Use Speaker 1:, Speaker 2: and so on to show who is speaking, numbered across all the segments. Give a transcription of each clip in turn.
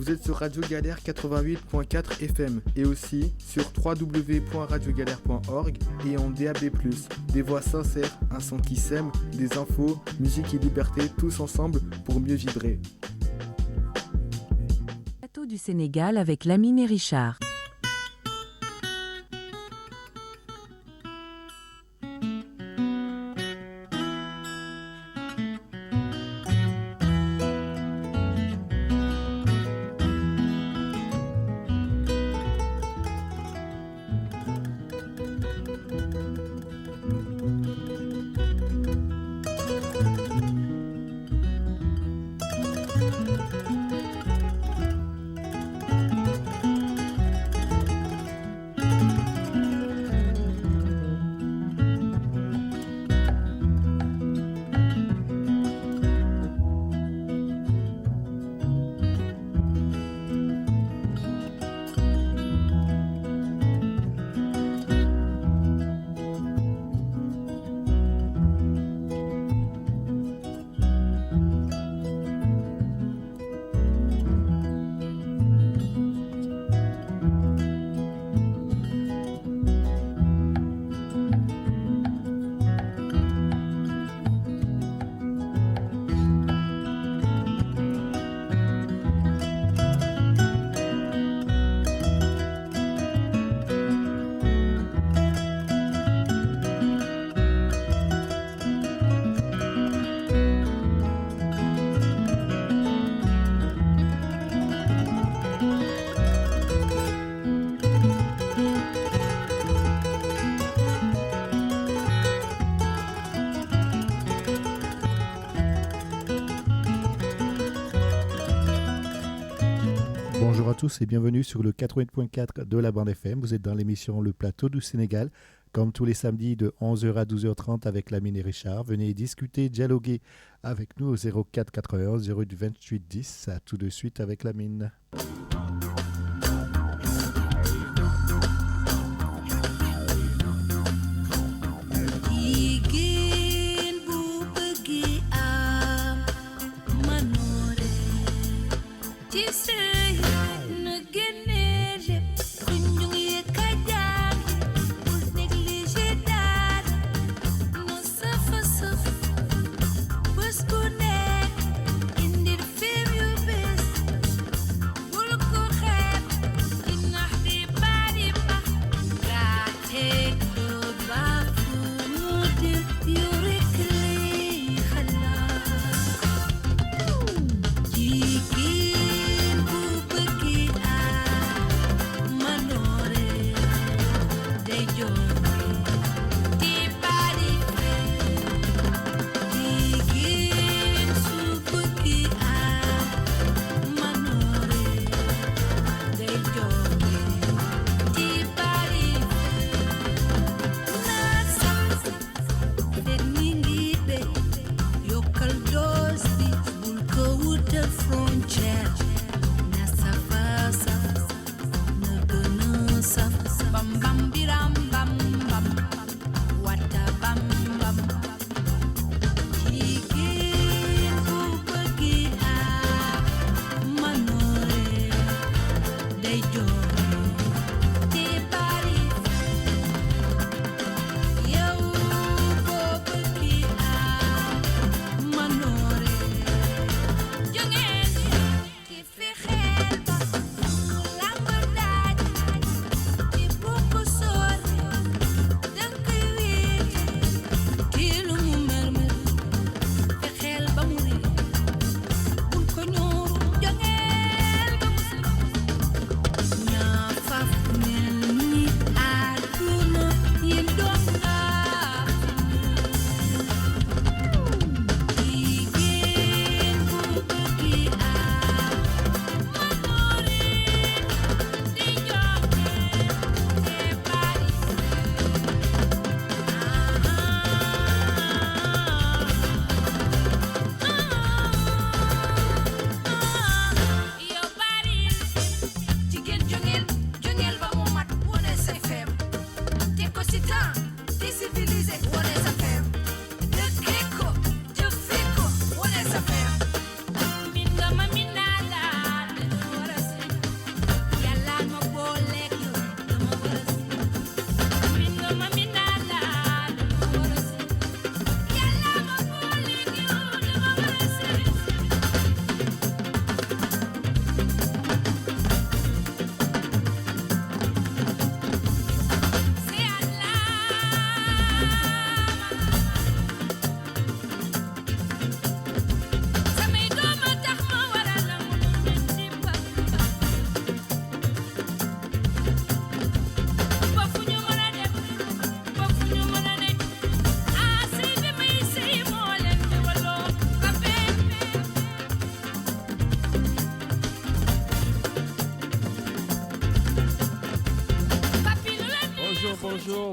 Speaker 1: Vous êtes sur Radio Galère 88.4 FM et aussi sur www.radiogalère.org et en DAB+. Des voix sincères, un son qui sème, des infos, musique et liberté, tous ensemble pour mieux vibrer.
Speaker 2: Plateau du Sénégal avec Lamine et Richard.
Speaker 3: Bonjour à tous et bienvenue sur le 88.4 de la bande FM. Vous êtes dans l'émission Le Plateau du Sénégal, comme tous les samedis de 11h à 12h30 avec Lamine et Richard. Venez discuter, dialoguer avec nous au 04 91 08 28 10. À tout de suite avec Lamine.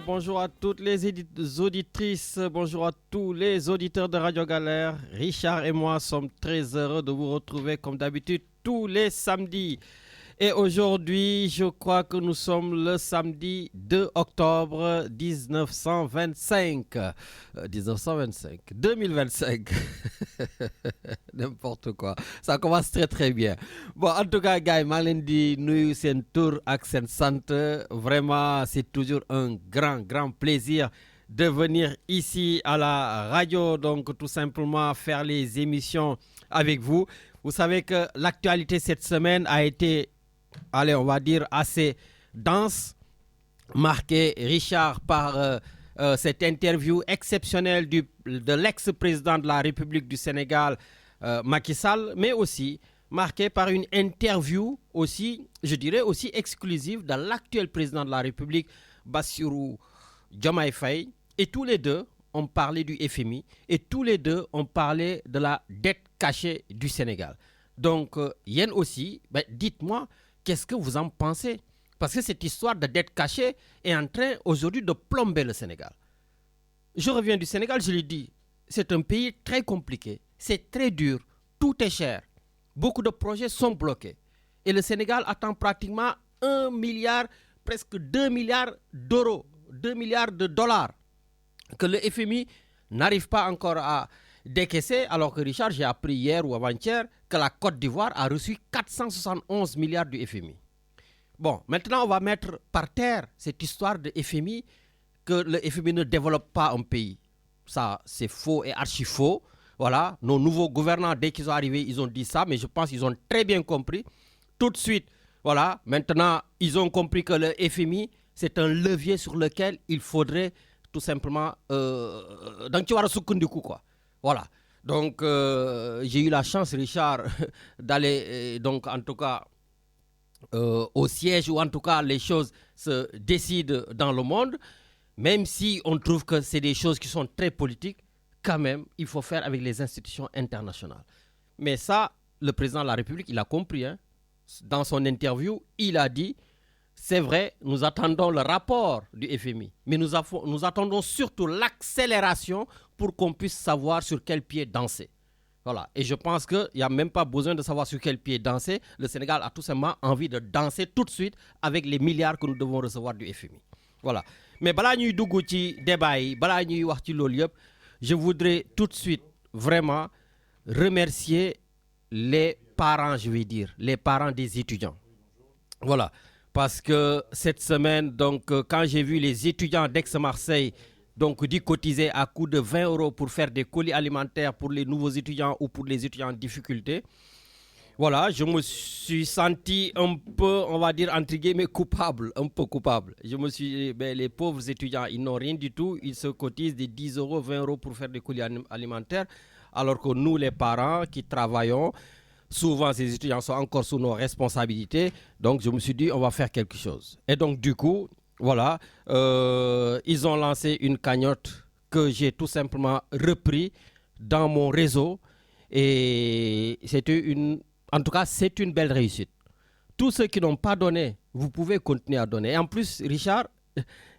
Speaker 4: bonjour à toutes les auditrices, bonjour à tous les auditeurs de Radio Galère. Richard et moi sommes très heureux de vous retrouver comme d'habitude tous les samedis. Et aujourd'hui, je crois que nous sommes le samedi 2 octobre 1925. 2025. N'importe quoi. Ça commence très très bien. Bon, en tout cas, gars, Malendi, nous, c'est un tour accent centre. Vraiment, c'est toujours un grand plaisir de venir ici à la radio. Donc, tout simplement, faire les émissions avec vous. Vous savez que l'actualité cette semaine a été, allez, on va dire, assez dense, marquée, Richard, par cette interview exceptionnelle de l'ex-président de la République du Sénégal, Macky Sall, mais aussi marquée par une interview aussi, je dirais, aussi exclusive de l'actuel président de la République, Bassirou Diomaye Faye. Et tous les deux ont parlé du FMI et tous les deux ont parlé de la dette cachée du Sénégal. Donc, Yen aussi, dites-moi, qu'est-ce que vous en pensez? Parce que cette histoire de dette cachée est en train aujourd'hui de plomber le Sénégal. Je reviens du Sénégal, je l'ai dit, c'est un pays très compliqué, c'est très dur, tout est cher, beaucoup de projets sont bloqués. Et le Sénégal attend pratiquement 1 milliard, presque 2 milliards d'euros, 2 milliards de dollars, que le FMI n'arrive pas encore à décaisser, alors que Richard, j'ai appris hier ou avant-hier que la Côte d'Ivoire a reçu 471 milliards du FMI. Bon, maintenant on va mettre par terre cette histoire de FMI, que le FMI ne développe pas un pays. Ça, c'est faux et archi faux. Voilà, nos nouveaux gouvernants, dès qu'ils sont arrivés, ils ont dit ça, mais je pense qu'ils ont très bien compris. Tout de suite, voilà, maintenant, ils ont compris que le FMI, c'est un levier sur lequel il faudrait tout simplement... donc, tu vas quoi. Voilà. Donc, j'ai eu la chance, Richard, d'aller, donc, en tout cas, au siège, où en tout cas, les choses se décident dans le monde. Même si on trouve que c'est des choses qui sont très politiques, quand même, il faut faire avec les institutions internationales. Mais ça, le président de la République, il a compris. Hein. Dans son interview, il a dit, c'est vrai, nous attendons le rapport du FMI, mais nous attendons surtout l'accélération pour qu'on puisse savoir sur quel pied danser. Voilà. Et je pense qu'il n'y a même pas besoin de savoir sur quel pied danser. Le Sénégal a tout simplement envie de danser tout de suite avec les milliards que nous devons recevoir du FMI. Voilà. Mais bala ñuy dugg ci débat yi, bala ñuy wax ci loolu yëpp, je voudrais tout de suite vraiment remercier les parents, je vais dire, les parents des étudiants. Voilà. Parce que cette semaine, donc, quand j'ai vu les étudiants d'Aix-Marseille donc dit cotiser à coût de 20 € pour faire des colis alimentaires pour les nouveaux étudiants ou pour les étudiants en difficulté, voilà, je me suis senti un peu, on va dire, entre guillemets, un peu coupable. Je me suis dit, les pauvres étudiants, ils n'ont rien du tout, ils se cotisent des 10 €, 20 € pour faire des colis alimentaires, alors que nous, les parents qui travaillons, souvent ces étudiants sont encore sous nos responsabilités, donc je me suis dit, on va faire quelque chose. Et donc, du coup, voilà, ils ont lancé une cagnotte que j'ai tout simplement repris dans mon réseau, et en tout cas, c'est une belle réussite. Tous ceux qui n'ont pas donné, vous pouvez continuer à donner. Et en plus, Richard,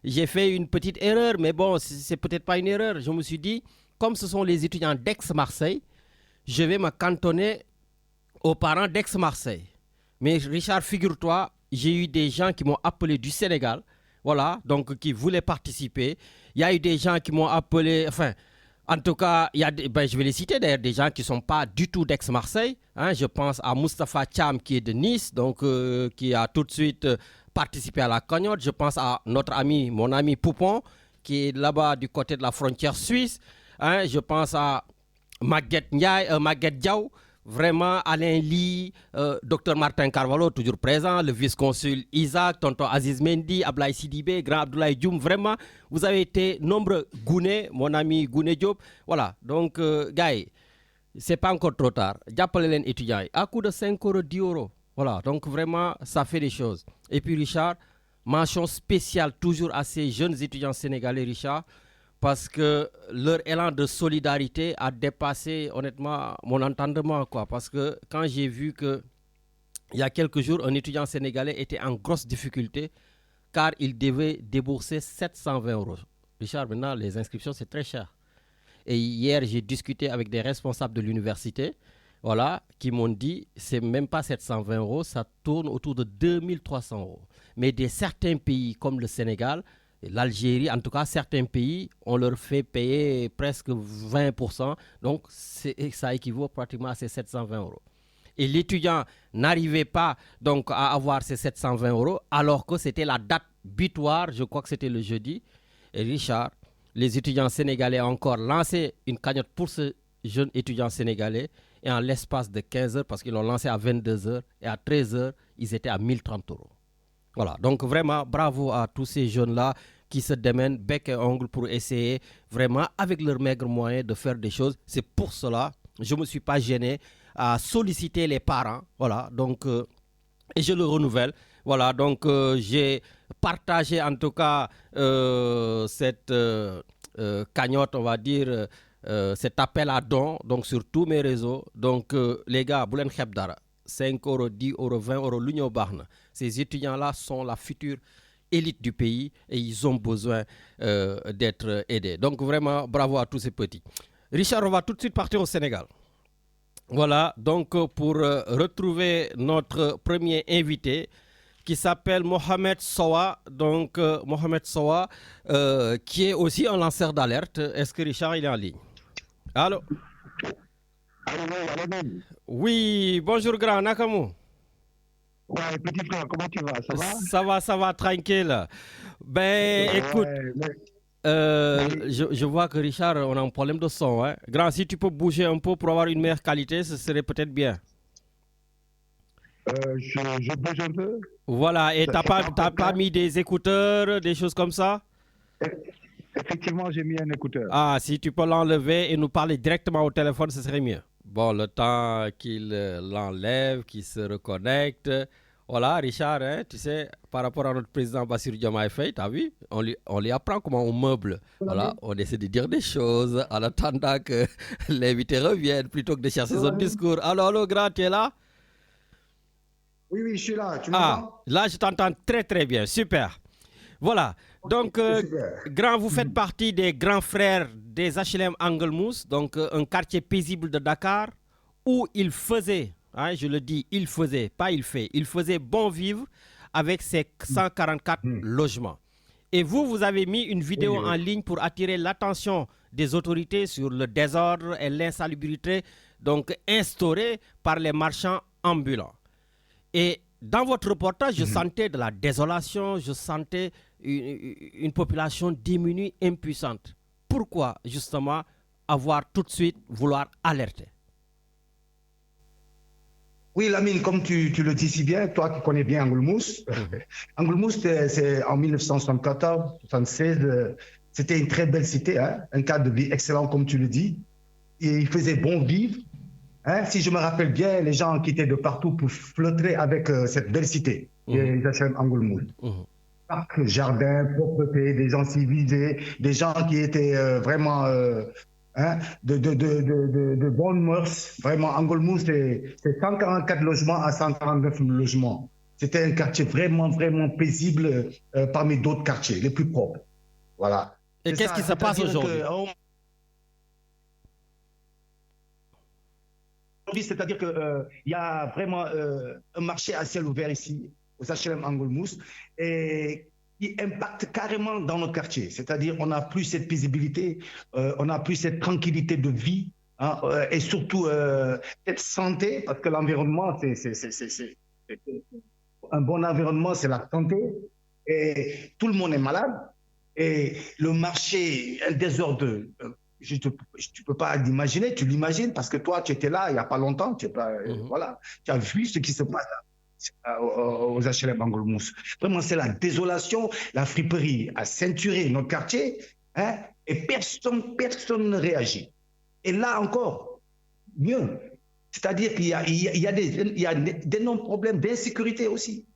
Speaker 4: j'ai fait une petite erreur, mais bon, c'est peut-être pas une erreur. Je me suis dit, comme ce sont les étudiants d'Aix-Marseille, je vais me cantonner aux parents d'Aix-Marseille. Mais Richard, figure-toi, j'ai eu des gens qui m'ont appelé du Sénégal, voilà, donc qui voulaient participer. Il y a eu des gens qui m'ont appelé, enfin... En tout cas, il y a je vais les citer d'ailleurs, des gens qui ne sont pas du tout d'Aix-Marseille. Hein. Je pense à Moustapha Cham qui est de Nice, donc qui a tout de suite participé à la cagnotte. Je pense à notre ami, mon ami Poupon, qui est là-bas du côté de la frontière suisse. Hein. Je pense à Maguette Diaw, vraiment Alain Ly, Dr Martin Carvalho, toujours présent, le vice-consul Isaac, tonton Aziz Mendy, Ablaye Sidibé, grand Abdoulaye Dioum, vraiment, vous avez été nombreux. Gouné, mon ami Gouné Diop, voilà, donc, gars, c'est pas encore trop tard. J'appelle les étudiants, à coût de 5 €, 10 €, voilà, donc vraiment, ça fait des choses. Et puis Richard, mention spéciale toujours à ces jeunes étudiants sénégalais, Richard, parce que leur élan de solidarité a dépassé honnêtement mon entendement, quoi. Parce que quand j'ai vu que il y a quelques jours, un étudiant sénégalais était en grosse difficulté, car ils devaient débourser 720 euros. Richard, maintenant, les inscriptions, c'est très cher. Et hier, j'ai discuté avec des responsables de l'université, voilà, qui m'ont dit, c'est même pas 720 euros, ça tourne autour de 2300 euros. Mais certains pays comme le Sénégal, l'Algérie, en tout cas certains pays, on leur fait payer presque 20%, donc ça équivaut pratiquement à ces 720 euros. Et l'étudiant n'arrivait pas donc à avoir ces 720 euros, alors que c'était la date butoir, je crois que c'était le jeudi. Et Richard, les étudiants sénégalais ont encore lancé une cagnotte pour ce jeune étudiant sénégalais, et en l'espace de 15 heures, parce qu'ils l'ont lancé à 22 heures, et à 13 heures, ils étaient à 1030 euros. Voilà, donc vraiment, bravo à tous ces jeunes-là qui se démènent bec et ongle pour essayer vraiment, avec leurs maigres moyens, de faire des choses. C'est pour cela, je ne me suis pas gêné à solliciter les parents, voilà, donc, et je le renouvelle. Voilà, donc j'ai partagé en tout cas cette cagnotte, on va dire, cet appel à dons, donc sur tous mes réseaux. Donc les gars, boulen khebdara, 5 euros, 10 euros, 20 euros, l'union barna. Ces étudiants-là sont la future élite du pays et ils ont besoin d'être aidés. Donc vraiment, bravo à tous ces petits. Richard, on va tout de suite partir au Sénégal. Voilà, donc pour retrouver notre premier invité qui s'appelle Mohamed Sowa, donc Mohamed Sowa, qui est aussi un lanceur d'alerte. Est-ce que Richard il est en ligne? Allô? Oui, bonjour grand, Nakamu.
Speaker 5: Ouais, petit frère, comment tu vas? Ça va?
Speaker 4: Ça va, tranquille. Ben, écoute, je vois que Richard, on a un problème de son. Hein. Grand, si tu peux bouger un peu pour avoir une meilleure qualité, ce serait peut-être bien.
Speaker 5: Je bouge un peu.
Speaker 4: Voilà, et t'as pas mis des écouteurs, des choses comme ça?
Speaker 5: Effectivement, j'ai mis un écouteur.
Speaker 4: Ah, si tu peux l'enlever et nous parler directement au téléphone, ce serait mieux. Bon, le temps qu'il l'enlève, qu'il se reconnecte. Voilà, Richard, hein, tu sais, par rapport à notre président Bassirou Diomaye Faye, tu as vu, on lui apprend comment on meuble. Voilà, on essaie de dire des choses en attendant que l'invité revienne plutôt que de chercher son discours. Alors, grand, tu es là?
Speaker 5: Oui, je suis là. Tu m'entends?
Speaker 4: Là, je t'entends très, très bien. Super. Voilà. Donc, grand, vous faites partie des grands frères des HLM Angle-Mousse, donc un quartier paisible de Dakar, où il faisait, hein, je le dis, il faisait, pas il fait, il faisait bon vivre avec ses 144 logements. Et vous avez mis une vidéo en ligne pour attirer l'attention des autorités sur le désordre et l'insalubrité, donc instauré par les marchands ambulants. Et dans votre reportage, je sentais de la désolation, je sentais une population diminuée, impuissante. Pourquoi, justement, avoir tout de suite vouloir alerter?
Speaker 5: Oui, Lamine, comme tu le dis si bien, toi qui connais bien Angle-Mousse, Angle-Mousse, c'est en 1974-76, c'était une très belle cité, hein, un cadre de vie excellent, comme tu le dis. Et il faisait bon vivre. Hein, si je me rappelle bien, les gens qui étaient de partout pour flotter avec cette belle cité, les HLM Angle-Mousse. Parc, jardin, propreté, des gens civilisés, des gens qui étaient vraiment de bonnes mœurs. Vraiment, Angle-Mousse, c'est 144 logements à 149 logements. C'était un quartier vraiment, vraiment paisible parmi d'autres quartiers, les plus propres. Voilà.
Speaker 4: Et qu'est-ce qui se passe aujourd'hui?
Speaker 5: C'est-à-dire qu'il y a vraiment un marché à ciel ouvert ici, aux HLM Angle-Mousse, et qui impacte carrément dans notre quartier. C'est-à-dire qu'on n'a plus cette paisibilité, on n'a plus cette tranquillité de vie, hein, et surtout cette santé, parce que l'environnement, c'est un bon environnement, c'est la santé, et tout le monde est malade, et le marché, un désordre. Tu ne peux pas l'imaginer, tu l'imagines parce que toi, tu étais là il n'y a pas longtemps, voilà, tu as vu ce qui se passe aux HLM Angle-Mousse. Vraiment, c'est la désolation, la friperie a ceinturé notre quartier, hein, et personne ne réagit. Et là encore, mieux, c'est-à-dire qu'il y a d'énormes problèmes d'insécurité aussi.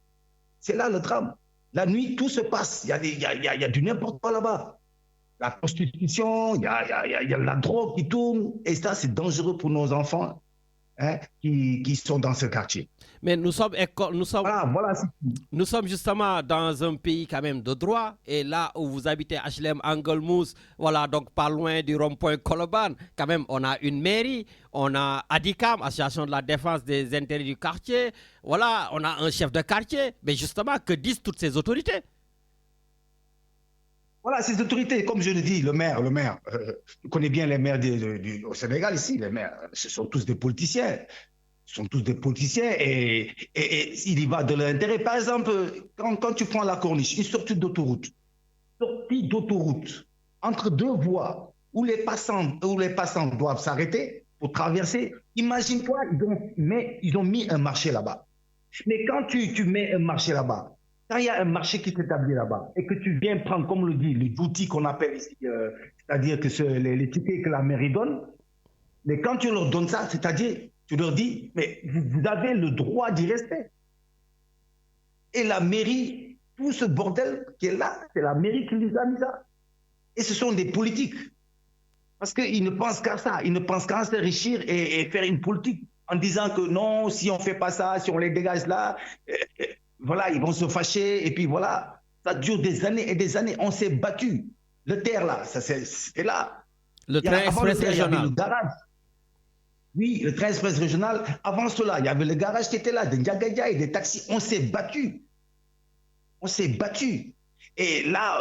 Speaker 5: C'est là le drame. La nuit, tout se passe, il y a du n'importe quoi là-bas. La prostitution, il y a la drogue qui tourne, et ça, c'est dangereux pour nos enfants. qui sont dans ce quartier.
Speaker 4: Mais nous sommes,
Speaker 5: Voilà.
Speaker 4: nous sommes justement dans un pays quand même de droit. Et là où vous habitez, HLM Angle Mousse, voilà, donc pas loin du rond-point Colobane, quand même, on a une mairie, on a ADICAM, Association de la défense des intérêts du quartier. Voilà, on a un chef de quartier. Mais justement, que disent toutes ces autorités?
Speaker 5: Voilà, ces autorités, comme je le dis, le maire, je connais bien les maires au Sénégal ici, les maires, ce sont tous des politiciens. Ce sont tous des politiciens et il y va de l'intérêt. Par exemple, quand tu prends la corniche, une sortie d'autoroute, entre deux voies où les passants doivent s'arrêter pour traverser, imagine-toi, ils ont mis un marché là-bas. Mais quand tu mets un marché là-bas, quand il y a un marché qui s'établit là-bas et que tu viens prendre, comme le dit, les outils qu'on appelle ici, c'est-à-dire que les tickets que la mairie donne, mais quand tu leur donnes ça, c'est-à-dire tu leur dis, mais vous avez le droit d'y rester. Et la mairie, tout ce bordel qui est là, c'est la mairie qui les a mis là. Et ce sont des politiques. Parce qu'ils ne pensent qu'à ça. Ils ne pensent qu'à s'enrichir et faire une politique en disant que non, si on ne fait pas ça, si on les dégage là, voilà, ils vont se fâcher. Et puis voilà, ça dure des années et des années. On s'est battu. Le terre là, c'était là.
Speaker 4: Le train express régional.
Speaker 5: Oui, le train express régional. Avant cela, il y avait le garage qui était là, des Ndiagadia et des taxis. On s'est battu. Et là,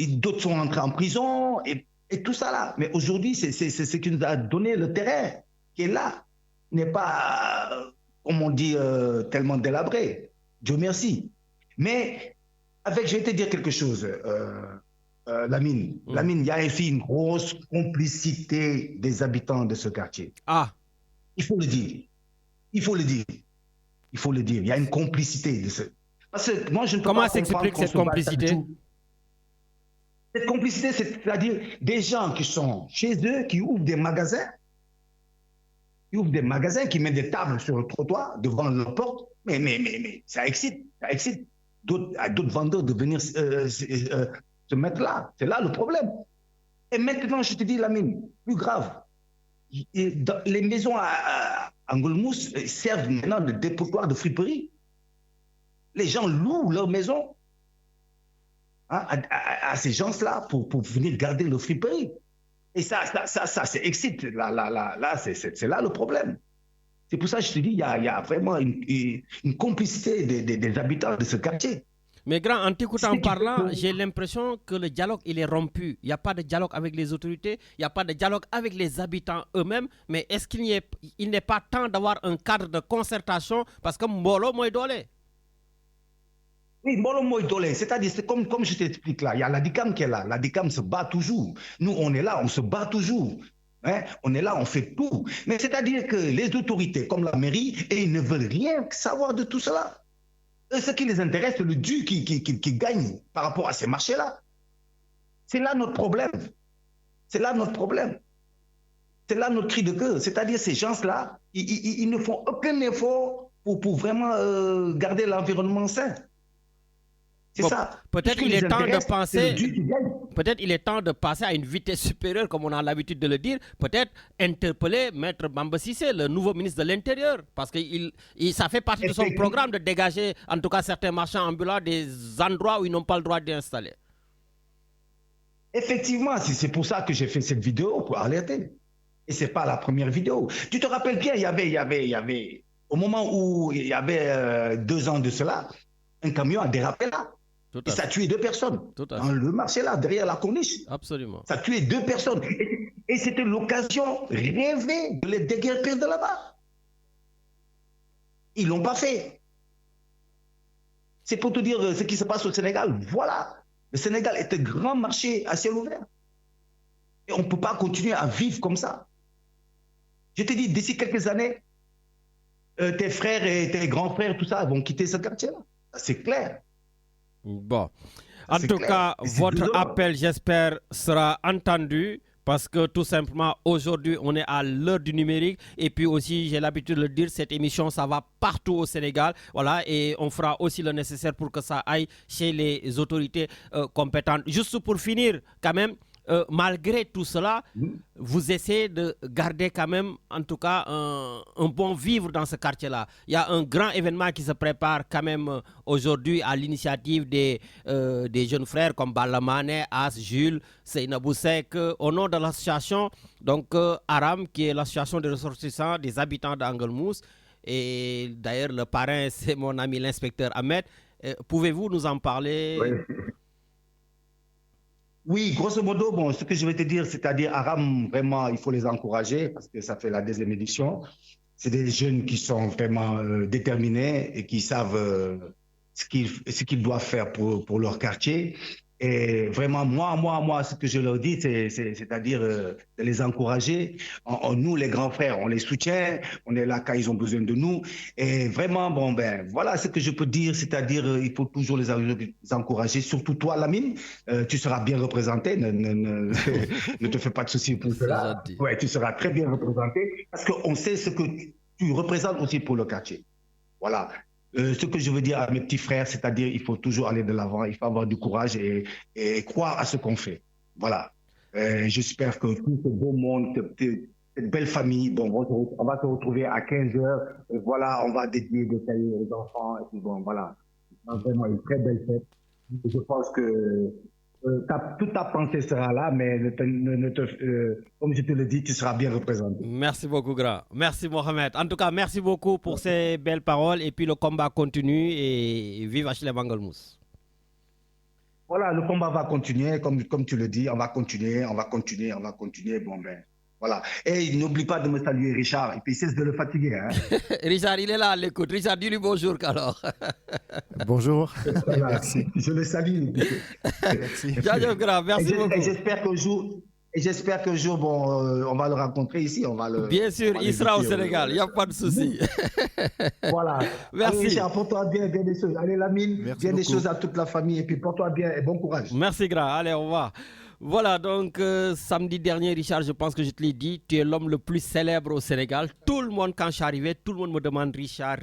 Speaker 5: d'autres sont entrés en prison et tout ça là. Mais aujourd'hui, c'est ce qui nous a donné le terrain qui est là. N'est pas, comme on dit, tellement délabré. Dieu merci. Mais je vais te dire quelque chose, Lamine. Lamine, il y a aussi une grosse complicité des habitants de ce quartier.
Speaker 4: Ah.
Speaker 5: Il faut le dire. Il y a une complicité de ce. Parce que moi, je ne peux
Speaker 4: Comment
Speaker 5: pas
Speaker 4: s'explique cette complicité?
Speaker 5: Cette complicité, c'est-à-dire des gens qui sont chez eux, qui ouvrent des magasins, qui mettent des tables sur le trottoir devant leur porte. Mais ça excite. D'autres vendeurs de venir se mettre là. C'est là le problème. Et maintenant, je te dis, Lamine, plus grave. Les maisons à Angle Mousse servent maintenant de dépotoir de friperie. Les gens louent leurs maisons à ces gens-là pour venir garder leur friperie. Et ça c'est excite. Là, c'est là le problème. C'est pour ça que je te dis, il y a vraiment une complicité des habitants de ce quartier.
Speaker 4: Mais grand, en t'écoutant parlant, j'ai l'impression que le dialogue, il est rompu. Il n'y a pas de dialogue avec les autorités, il n'y a pas de dialogue avec les habitants eux-mêmes. Mais est-ce qu'il n'est pas temps d'avoir un cadre de concertation? Parce que Mbolo Moïdole.
Speaker 5: Oui, Mbolo Moïdole, c'est-à-dire, c'est comme je t'explique là, il y a l'ADICAM qui est là. L'ADICAM se bat toujours. Nous, on est là, on se bat toujours. On est là, on fait tout. Mais c'est-à-dire que les autorités, comme la mairie, ils ne veulent rien savoir de tout cela. Ce qui les intéresse, c'est le dû qui gagne par rapport à ces marchés-là. C'est là notre problème. C'est là notre cri de cœur. C'est-à-dire ces gens-là, ils ne font aucun effort pour vraiment garder l'environnement sain. C'est ça.
Speaker 4: Peut-être il est temps de passer à une vitesse supérieure, comme on a l'habitude de le dire. Peut-être interpeller Maître Bamba Cissé, le nouveau ministre de l'Intérieur, parce que ça fait partie de son programme de dégager, en tout cas, certains marchands ambulants des endroits où ils n'ont pas le droit d'y installer.
Speaker 5: Effectivement, c'est pour ça que j'ai fait cette vidéo, pour alerter. Et ce n'est pas la première vidéo. Tu te rappelles bien, il y avait au moment où il y avait 2 ans de cela, un camion a dérapé là. Et ça a tué 2 personnes. Dans le marché là, derrière la corniche.
Speaker 4: Absolument.
Speaker 5: Ça a tué 2 personnes. Et c'était l'occasion rêvée de les déguerpir de là-bas. Ils ne l'ont pas fait. C'est pour te dire ce qui se passe au Sénégal. Voilà. Le Sénégal est un grand marché à ciel ouvert. Et on ne peut pas continuer à vivre comme ça. Je te dis, d'ici quelques années, tes frères et tes grands frères, tout ça, vont quitter ce quartier-là. C'est clair.
Speaker 4: Bon. En tout cas, votre appel, j'espère, sera entendu. Parce que tout simplement, aujourd'hui, on est à l'heure du numérique. Et puis aussi, j'ai l'habitude de le dire, cette émission, ça va partout au Sénégal. Voilà, et on fera aussi le nécessaire pour que ça aille chez les autorités compétentes. Juste pour finir, quand même, malgré tout cela, vous essayez de garder quand même, en tout cas, un bon vivre dans ce quartier-là. Il y a un grand événement qui se prépare quand même aujourd'hui à l'initiative des jeunes frères comme Balamane, As, Jules, Seynabou Sek, au nom de l'association donc Aram, qui est l'association des ressortissants des habitants d'Angelmousse. Et d'ailleurs, le parrain, c'est mon ami l'inspecteur Ahmed. Pouvez-vous nous en parler?
Speaker 5: Oui, grosso modo, bon, ce que je vais te dire, c'est-à-dire Aram, vraiment, il faut les encourager parce que ça fait la 2e édition. C'est des jeunes qui sont vraiment déterminés et qui savent ce qu'ils doivent faire pour leur quartier. Et vraiment, moi, ce que je leur dis, c'est-à-dire de les encourager. Nous, les grands frères, on les soutient. On est là quand ils ont besoin de nous. Et vraiment, bon, ben, voilà ce que je peux dire. C'est-à-dire, il faut toujours les encourager. Surtout toi, Lamine, tu seras bien représenté. Ne te fais pas de soucis pour cela. Ouais, tu seras très bien représenté parce qu'on sait ce que tu représentes aussi pour le quartier. Voilà. Ce que je veux dire à mes petits frères, c'est-à-dire il faut toujours aller de l'avant, il faut avoir du courage et croire à ce qu'on fait. Voilà. J'espère que tout ce beau monde, cette belle famille, bon, on va se retrouver à 15h. Voilà, on va dédier des cahiers aux enfants. Et puis bon, voilà. C'est vraiment une très belle fête. Je pense que toute ta pensée sera là, mais comme je te le dis, tu seras bien représenté.
Speaker 4: Merci beaucoup, grand. Merci, Mohamed. En tout cas, merci beaucoup pour ces belles paroles. Et puis, le combat continue et vive HLM Angelmousse.
Speaker 5: Voilà, le combat va continuer, comme tu le dis, on va continuer. Bon, ben, voilà. Et n'oublie pas de me saluer, Richard. Et puis, cesse de le fatiguer. Hein.
Speaker 4: Richard, il est là à l'écoute. Richard, dis-lui bonjour, alors.
Speaker 3: Bonjour.
Speaker 5: Voilà. Merci. Je le salue.
Speaker 3: Merci.
Speaker 4: Merci beaucoup.
Speaker 5: Et j'espère qu'un jour, bon, on va le rencontrer ici.
Speaker 4: Bien sûr, il sera au Sénégal. Il n'y a pas de souci.
Speaker 5: Voilà.
Speaker 4: Merci.
Speaker 5: Allez, Richard, porte-toi bien des choses. Allez, Lamine, bien des choses à toute la famille. Et puis, porte-toi bien et bon courage.
Speaker 4: Merci, grand. Allez, au revoir. Voilà, donc samedi dernier, Richard, je pense que je te l'ai dit, tu es l'homme le plus célèbre au Sénégal. Tout le monde, quand je suis arrivé, tout le monde me demande Richard.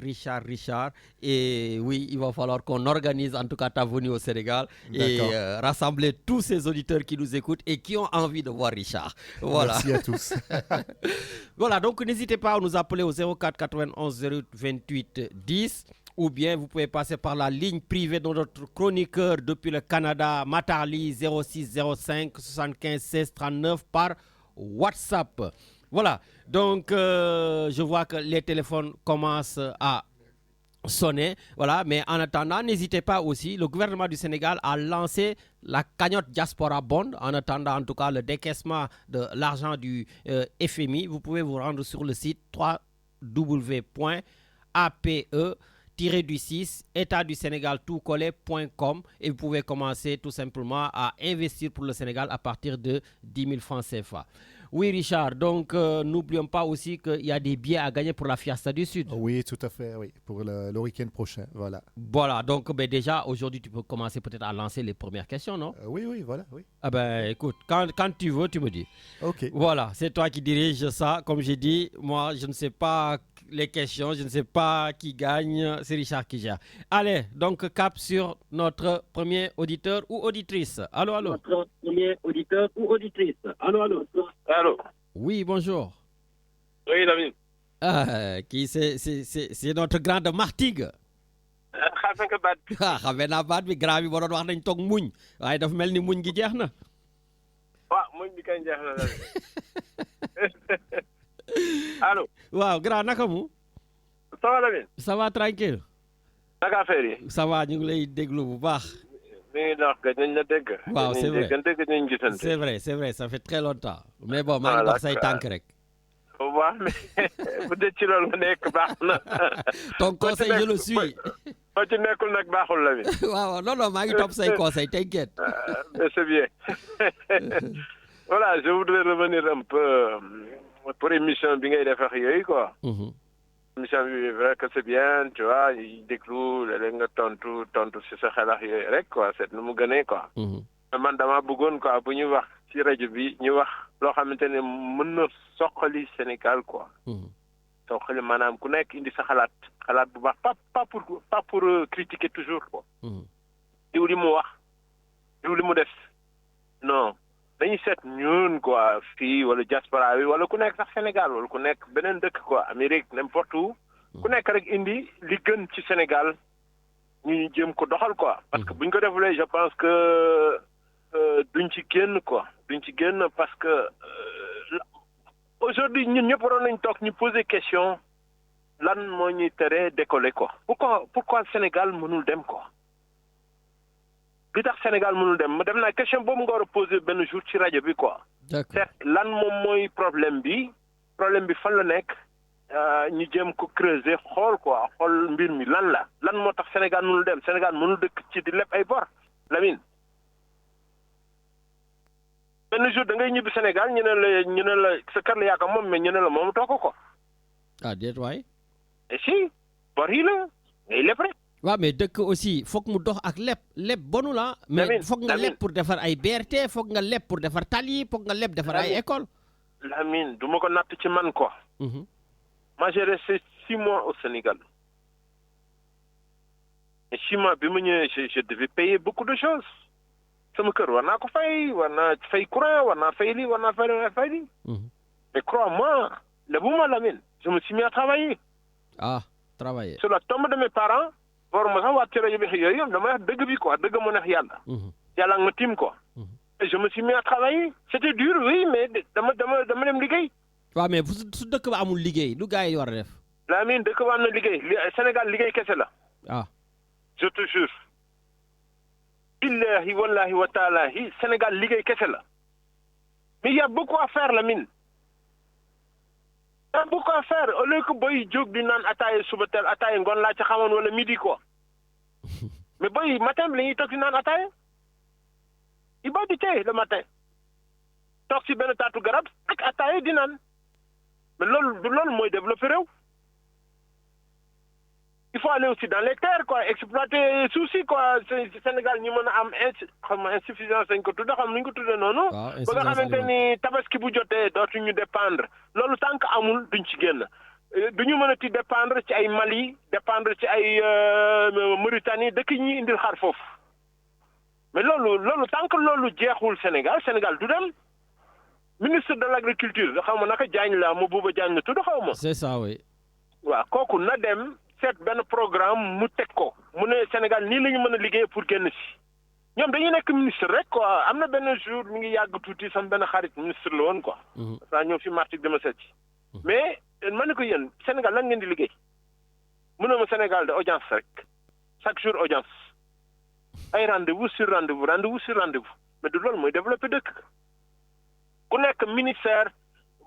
Speaker 4: Et oui, il va falloir qu'on organise en tout cas ta venue au Sénégal et rassembler tous ces auditeurs qui nous écoutent et qui ont envie de voir Richard. Voilà.
Speaker 3: Merci à tous.
Speaker 4: Voilà, donc n'hésitez pas à nous appeler au 04 91 08 10. Ou bien vous pouvez passer par la ligne privée de notre chroniqueur depuis le Canada, Matarli 06 05 75 16 39 par WhatsApp. Voilà, donc je vois que les téléphones commencent à sonner. Voilà, mais en attendant, n'hésitez pas aussi, le gouvernement du Sénégal a lancé la cagnotte Diaspora Bond, en attendant en tout cas le décaissement de l'argent du FMI. Vous pouvez vous rendre sur le site www.ape du 6 état du Sénégal tout collé.com et vous pouvez commencer tout simplement à investir pour le Sénégal à partir de 10 000 francs CFA. Oui, Richard, donc n'oublions pas aussi qu'il y a des billets à gagner pour la Fiesta du Sud.
Speaker 3: Oui, tout à fait, oui, pour le week-end prochain, voilà.
Speaker 4: Voilà, donc déjà, aujourd'hui, tu peux commencer peut-être à lancer les premières questions, non?
Speaker 3: Oui, voilà, oui.
Speaker 4: Ah ben, écoute, quand tu veux, tu me dis.
Speaker 3: Ok.
Speaker 4: Voilà, c'est toi qui dirige ça. Comme j'ai dit, moi, je ne sais pas les questions, je ne sais pas qui gagne, c'est Richard qui gère. Allez, donc cap sur notre premier auditeur ou auditrice. Allô?
Speaker 6: Notre premier auditeur ou auditrice. Allô?
Speaker 4: Oui, bonjour.
Speaker 6: Oui, Lamine.
Speaker 4: C'est notre grande Martigues.
Speaker 6: Xam nga baat bi.
Speaker 4: Xamee naa baat bi grand bi ba doon wax nañ toog muñ waaye dafa mel ni muñ gi jeex na.
Speaker 6: waaw muñ bi kañ jeex na la. Allô.
Speaker 4: waaw grand naka mu.
Speaker 6: Ça va Lamine.
Speaker 4: Ça va tranquille.
Speaker 6: naka affaire yi.
Speaker 4: Ça va ñu ngi lay déglu bu baax.
Speaker 6: mi ngi dox gëj nañ la dégg.
Speaker 4: waaw c'est vrai
Speaker 6: gëj nañ gisante.
Speaker 4: c'est vrai ça fait très longtemps. mais bon maa ngi dox say tànk rek.
Speaker 6: waaw mais bu dee ci loolu nga nekk baax na.
Speaker 4: ton conseil je le suis.
Speaker 6: boo ci nekkul nag baaxul la bi.
Speaker 4: waaw non maa ngi topp say conseil t'inquiète.
Speaker 6: Mais c'est bien. Voilà, je voudrais revenir un peu pour émission bi ngay def ak yooyu quoi. Émission bi vrai que c'est bien tu vois yi déglu léeg-léeg nga tontu si sa xel ak yooyu rek quoi c'est nu mu gënee quoi. Man dama bëggoon quoi bu ñu wax ci rajo bi ñu wax loo xamante ne mën na soqali Sénégal quoi. soqali maanaam ku nekk indi sa xalaat bu baax pas pour critiquer toujours quoi. diw li mu wax diw li mu def non dañuy seet ñun quoi fii wala diaspora bi wala ku nekk sax Sénégal wala ku nekk beneen dëkk quoi Amérique n'importe où ku nekk rek indi li gën ci Sénégal ñu jëm ko doxal quoi parce que buñ ko defulee je pense que duñ ci génn quoi duñ ci génn parce que aujourd'hui ñun ñëpp waroon nañ toog ñu poser question lan moo ñuy tere décoller quoi pourquoi Sénégal mënul dem quoi li tax Sénégal mënul dem ma dem naa question boobu nga war a poser benn jour ci rajo bi quoi.
Speaker 4: d'accord
Speaker 6: lan moom mooy problème bi fan la nekk ñu jéem ko creuser xool quoi xool mbir mi lan moo tax Sénégal mënul dem Sénégal mënul dëkk ci di leb ay bor Lamine. benn jour da ngay ñibbi Sénégal ñu ne la sa kër la yaakaar moom mais ñu ne la moom too ko.
Speaker 4: ah déet waay.
Speaker 6: et si bor yi la ngay leb rek.
Speaker 4: waaw mais dëkk aussi foog mu dox ak leb bonu la mais foog nga leb pour defar ay BRT foog nga leb pour defar tali foog nga leb defar ay école
Speaker 6: Lamine du ma ko natt ci man quoi. Moi j'ai resté 6 mois au Sénégal et 6 mois bi ma ñëwee je devais payer beaucoup de choses sama kër war naa ko fay war naa fay courant war naa fay lii war naa fay lii mais crois-moi lebuma Lamine je me suis mis à travailler.
Speaker 4: Travailler
Speaker 6: sur la tombe de mes parents. war ma sax waat ci rajo bi yooyu dama wax dëgg bi quoi dëgg moo neex yàlla. yàlla nga ma tiim quoi. et je me suis mis à travailler. c'était dur oui mais dama dem liggéey.
Speaker 4: waaw mais su dëkk ba amul liggéey lu gars yi war a def.
Speaker 6: Lamine dëkk ba am na liggéey Sénégal liggéey kese la. je te jure. billahi wallahi wa taalahi Sénégal liggéey kese la. mais il y a beaucoup à faire Lamine. il y a beaucoup à faire au lieu que boy jóg di naan ataaya suba teel ataaya ngoon laa ci xamoon wala midi quoi mais boy matin bi la ñuy toog di naan ataaya il boit du thé le matin toog ci benn taatu garab ak ataaya di naan mais loolu mooy développer réew. il faut aller aussi dans les terres quoi exploiter suuf si quoi Sénégal ñu mën a am insuffisance dañ ko tudde xam nu ñu ko tudde noonu. ba nga xamante ni tabaski bu jotee dootuñu dépendre loolu tant que amul duñ ci génn duñu mën a ti dépendre ci ay Mali dépendre ci ay Mauritanie dëkk ñi indil xar foofu mais loolu tant que loolu jeexul Sénégal du dem ministre de l'agriculture xaw ma naka Diagne la mu Bouba Diagne la tudd xaw ma.
Speaker 4: c'est ça oui.
Speaker 6: waaw kooku na dem. seet benn programme mu teg ko mu ne Sénégal nii la ñu mën a liggéey pour génn si ñoom dañuy nekk ministre rek quoi am na benn jour mi ngi yàgg tuuti sama benn xarit ministre la woon quoi. saa ñëw fi marti dama seet ci mais ma ne ko yéen Sénégal lan ngeen di liggéey mu ne ma Sénégal de audience rek chaque jour audience ay rendez-vous sur rendez-vous mais du loolu mooy développer dëkk ku nekk ministère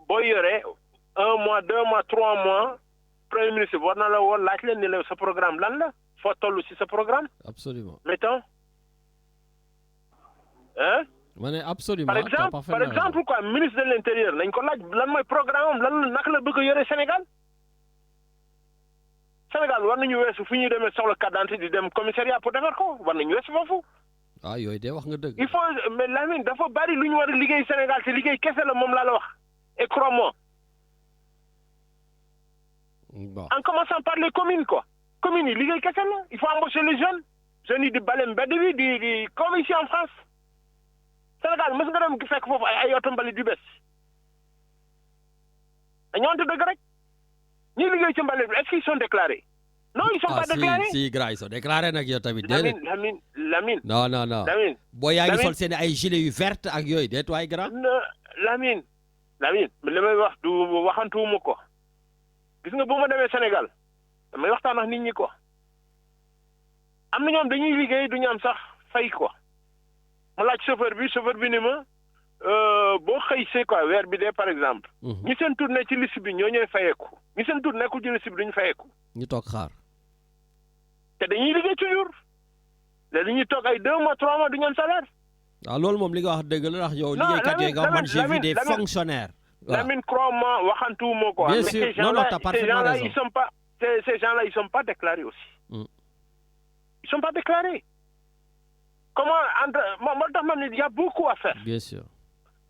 Speaker 6: boo yore 1 mois 2 mois 3 mois. Premier ministre war na la woon laaj leen ni la sa programme lan la foo toll ci sa programme.
Speaker 4: absolument
Speaker 6: mettons
Speaker 4: ma ne absolument
Speaker 6: par exemple quoi ministre de l'intérieur nañ ko laaj lan mooy programme am lan naka la bëgg a yore Sénégal war nañu weesu fu ñuy demee soxla carte d'identité di dem commissariat pour defar ko war nañu weesu foofu.
Speaker 4: yooyu de wax nga dëgg.
Speaker 6: il faut mais Lamine dafa bari lu ñu war a liggéey Sénégal te liggéey kese la moom laa la wax et crois-moi.
Speaker 4: Bon.
Speaker 6: En commençant par les communes quoi communes yi liggéey kese la il faut embaucher les jeunes yi di bale mbedd bi di comme ici en France Sénégal mës nga dem fekk foofu ay oto mbalit yu bees dañoo wante dëgg rek ñi liggéey ci mbalit bi est-ce qu'ils sont déclarés non ils sont pas déclarés
Speaker 4: si gars ils sont déclarés nag yow tamit
Speaker 6: Lamine
Speaker 4: non
Speaker 6: Lamine
Speaker 4: boo yaa ngi sol seen ay gilet yu vert ak yooyu déet waay grand
Speaker 6: Lamine li may wax du waxantuwuma ko gis nga bu ma demee Sénégal damay waxtaan ak nit ñi quoi am na ñoom dañuy liggéey du ñu am sax fay quoi ma laaj chauffeur bi ni ma boo xëysee quoi weer bi dee par exemple. ñi seen tur ne ci liste bi ñoo ñooy fayeeku ñi seen tur nekkul ci liste bi duñu fayeeku.
Speaker 4: ñu toog xaar.
Speaker 6: te dañuy liggéey toujours léegi ñuy toog ay 2 mois 3 mois du ñu am salaire.
Speaker 4: waaw loolu moom li nga wax dëgg la ndax yow. liggéeykat yi nga man j'ai vu des fonctionnaires.
Speaker 6: Lamine crois-moi waxantuwuma quoi.
Speaker 4: bien sûr t'as parfaitement raison.
Speaker 6: Ces gens-là ils sont pas déclarés aussi. Ils sont pas déclarés. Comment moo tax man il y a beaucoup à faire.
Speaker 4: bien sûr.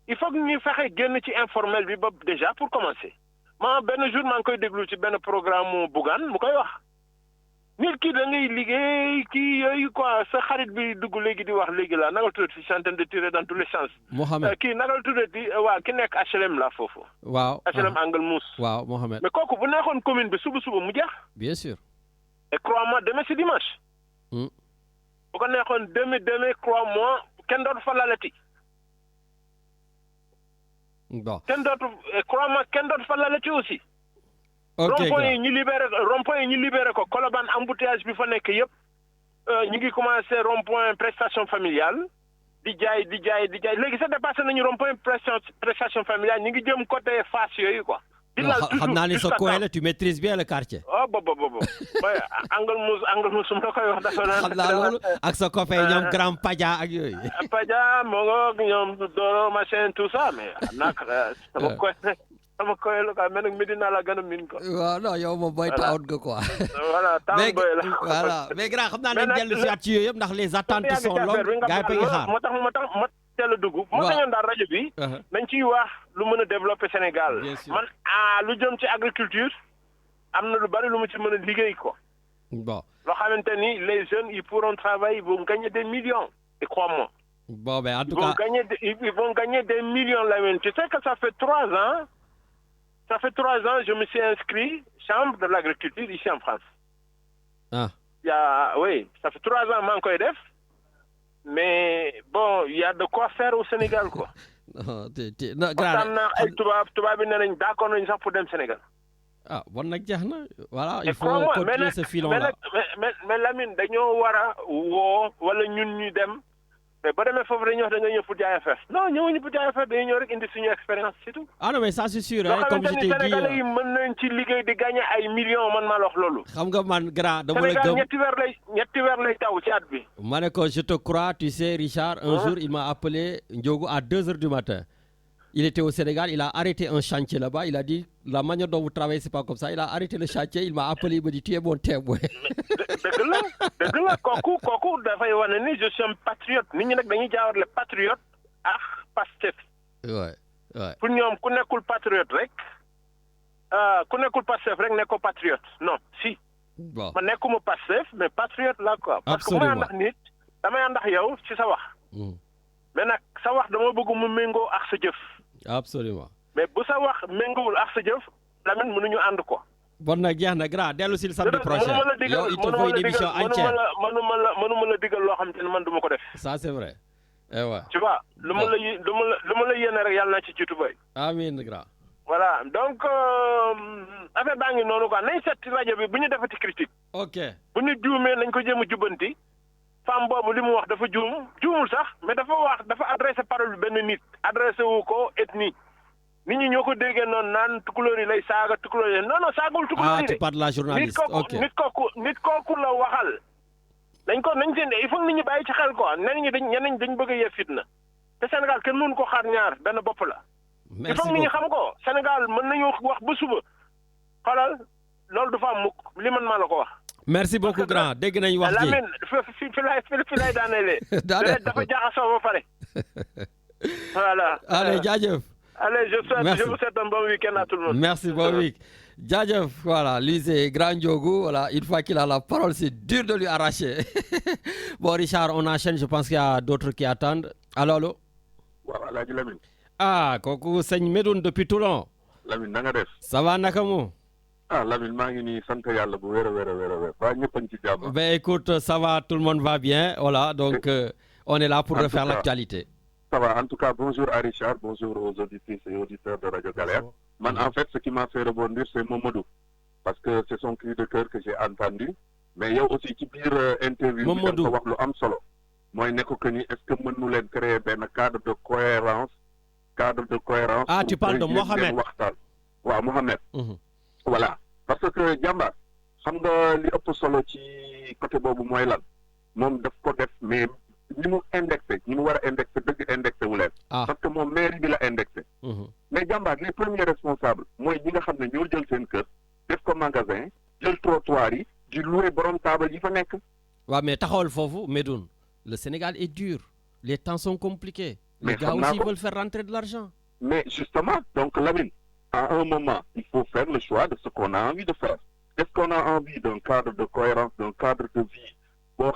Speaker 6: il faut que ñu fexe génn ci informel bi ba déjà pour commencer benn jour maa ngi koy déglu ci benn programme Bougane mu koy wax nit ki da ngay liggéey kii yooyu quoi sa xarit bi dugg léegi di wax léegi la naka tuddati c'est en train de tirer dans tous les sens.
Speaker 4: Mohamed
Speaker 6: kii naka tuddati waa ki nekk HLM la foofu.
Speaker 4: waaw
Speaker 6: HLM Angle Mousse.
Speaker 4: waaw Mohamed.
Speaker 6: mais kooku bu neexoon commune bi suba mu jeex.
Speaker 4: bien sûr.
Speaker 6: et crois-moi demain c'est dimanche. bu ko neexoon demain crois-moi kenn dootu fa lalati.
Speaker 4: bon
Speaker 6: crois-moi kenn dootu fa lalati aussi.
Speaker 4: ok
Speaker 6: rond-point yi ñu libéré ko Colobane embouteillage bi fa nekk yëpp ñu ngi commencé rond-point prestation familiale di jaay léegi sax dépassé nañu rond-point prestation familiale ñu ngi jëm côté Fass yooyu quoi.
Speaker 4: xam naa ni sa coin la tu maîtrises bien le quartier.
Speaker 6: boobu Angle Mousse mu la koy wax dafa
Speaker 4: xam naa loolu ak sa copain ñoom Grand Padja ak yooyu.
Speaker 6: Padja moo ngoog ñoom Doro machin tout ça mais nag sama koy la quoi mais nag Medina la gën a miin ko.
Speaker 4: waaw non yow moom boy town nga quoi.
Speaker 6: voilà town boy la.
Speaker 4: voilà mais grand xam naa nañ dellu si at ci yooyu yëpp ndax les attentes sont longues gars yi pa ngi xaar.
Speaker 6: moo tax ma teel a dugg. moo taxoon daal rajo bi. nañ ciy wax lu mën a développer Sénégal. man lu jëm ci agriculture am na lu bari lu mu ci mën a liggéey ko.
Speaker 4: bon
Speaker 6: loo xamante ni les jeunes ils pourront travailler ils vont gagner des millions et crois-moi.
Speaker 4: bon ben en tout cas
Speaker 6: ils vont gagner des millions Lamine. Tu sais que ça fait 3 ans. Ça fait 3 ans, je me suis inscrit chambre de l'agriculture ici en France.
Speaker 4: Ah.
Speaker 6: Oui, ça fait 3 ans que je def. Mais bon, il y a de quoi faire au Sénégal, quoi.
Speaker 4: non,
Speaker 6: d'accord pour le Sénégal.
Speaker 4: Ah, bon, voilà, il faut continuer ce filon-là.
Speaker 6: Mais Lamine, dañoo wara wo wala ñun ñu dem. Mais ba demee foofu dañuy wax da nga ñëw pour jaay affaire non ñëwuñu pour jaay affaire dañuy ñëw rek indi suñu expérience c'est tout.
Speaker 4: ah non mais ça c'est sûr hein, comme je t'ai dit
Speaker 6: Sénégalais yi mën nañ ci liggéey di gagner ay millions man maa la wax loolu.
Speaker 4: xam nga man grand dama la gëm
Speaker 6: Sénégal ñetti weer lay taw ci at bi.
Speaker 4: ma ne ko je te crois tu sais Richard un jour il m'a appelé Ndiogou à 2h du matin. Il était au Sénégal, il a arrêté un chantier là-bas, il a dit la manière dont vous travaillez c'est pas comme ça, il a arrêté le chantier, il m'a appelé, il m'a dit tu es mon témoin.
Speaker 6: dëgg la kooku dafay wane ni je suis un patriote nit ñi nag dañuy jaawale patriote ak Pastef.
Speaker 4: Ouais.
Speaker 6: pour ñoom ku nekkul patriote rek nekkoo patriote non si.
Speaker 4: bon
Speaker 6: ma nekkuma Pastef mais patriote la quoi. parce que
Speaker 4: absolument
Speaker 6: bu may àndax nit damay àndax yow ci sa wax. mais nag sa wax dama bëgg mu méngoo ak sa jëf.
Speaker 4: absolument
Speaker 6: mais bu sa wax méngoowul ak sa jëf Lamine mënuñu ànd ko.
Speaker 4: bon nag jeex na grand dellu si le samedi prochain yow il te faut une émission entière
Speaker 6: mënuma la digal loo xam te ne man du ma ko def.
Speaker 4: ça c'est vrai. ouais.
Speaker 6: tu vois lu ma la yéene rek yàlla naa ci jiitu boy.
Speaker 4: amiin grand.
Speaker 6: voilà donc affaire baa ngi noonu quoi nañ seet rajo bi bu ñu defati critique.
Speaker 4: ok
Speaker 6: bu ñu juumee nañ ko jéem a jubbanti. femme boobu li mu wax dafa juumul sax mais dafa adressé parole bi benn nit adressé wu ko ethnie nit ñi ñoo ko déggee noonu naan tukulóor yi lay saaga tukulóor yi non saagul tukulóor yi
Speaker 4: tu parles de la journaliste ok
Speaker 6: nit kooku la waxal nañ seen il faut nit ñi bàyyi ci xel quoi ñeneen dañ bëgg a yee fitna te Sénégal kenn mënu ko xaar ñaar benn bopp la. il faut nit ñi xam ko Sénégal mën nañu wax ba suba xoolal loolu du fa am mukk li man maa la ko wax.
Speaker 4: merci beaucoup grand dégg nañ wax ji
Speaker 6: Lamine fi lay daanelee. dafa jaaxasoo ba pare. voilà.
Speaker 4: allez jaajëf.
Speaker 6: allez je vous souhaite un bon week-end à tout le monde.
Speaker 4: merci bon week jaajëf voilà lui c'est Grand Ndiogou voilà une fois qu'il a la parole c'est dur de lui arracher bon Richard on enchaîne je pense qu'il y a d'autres qui attendent allo.
Speaker 7: waaw Alaaji Lamine.
Speaker 4: ah kooku sëñ Medoune depuis Toulon.
Speaker 7: Lamine na nga def.
Speaker 4: ça va naka mu.
Speaker 7: Lamine maa ngi nii sant yàlla bu wér a wér ba ñëpp a ngi ci jàmm.
Speaker 4: ben écoute ça va tout le monde va bien voilà donc on est là pour refaire l'actualité.
Speaker 7: Ça va en tout cas bonjour à Richard bonjour aux auditrices et auditeurs de Radio Galère. Man en fait ce qui m'a fait rebondir c'est Mamadou parce que c'est son cri de cœur que j'ai entendu mais yow aussi ci biir interview bi da nga wax lu am solo mooy ne ko que ni est-ce que mën nu leen créer benn cadre de cohérence.
Speaker 4: ah tu parles de Mohamed
Speaker 7: waxtaan waaw Mohamed. voilà parce que jàmbaar xam nga li ëpp solo ci côté boobu mooy lan moom daf ko def mais ñi mu indexé ñi mu war a indexé dëgg indexé wu leen. parce que moom mairie bi la indexé. mais jàmbaar les premiers responsables mooy ñi nga xam ne ñoo jël seen kër def ko magasin jël trottoir yi di louer borom taabal yi fa nekk.
Speaker 4: waaw mais taxawal foofu Medoune le Sénégal est dur les temps sont compliqués.
Speaker 7: mais
Speaker 4: les gars aussi veulent faire rentrer de l'argent.
Speaker 7: mais justement donc Lamine à un moment il faut faire le choix de ce qu'on a envie de faire est-ce qu'on a envie d'un cadre de cohérence, d'un cadre de vie? Bon,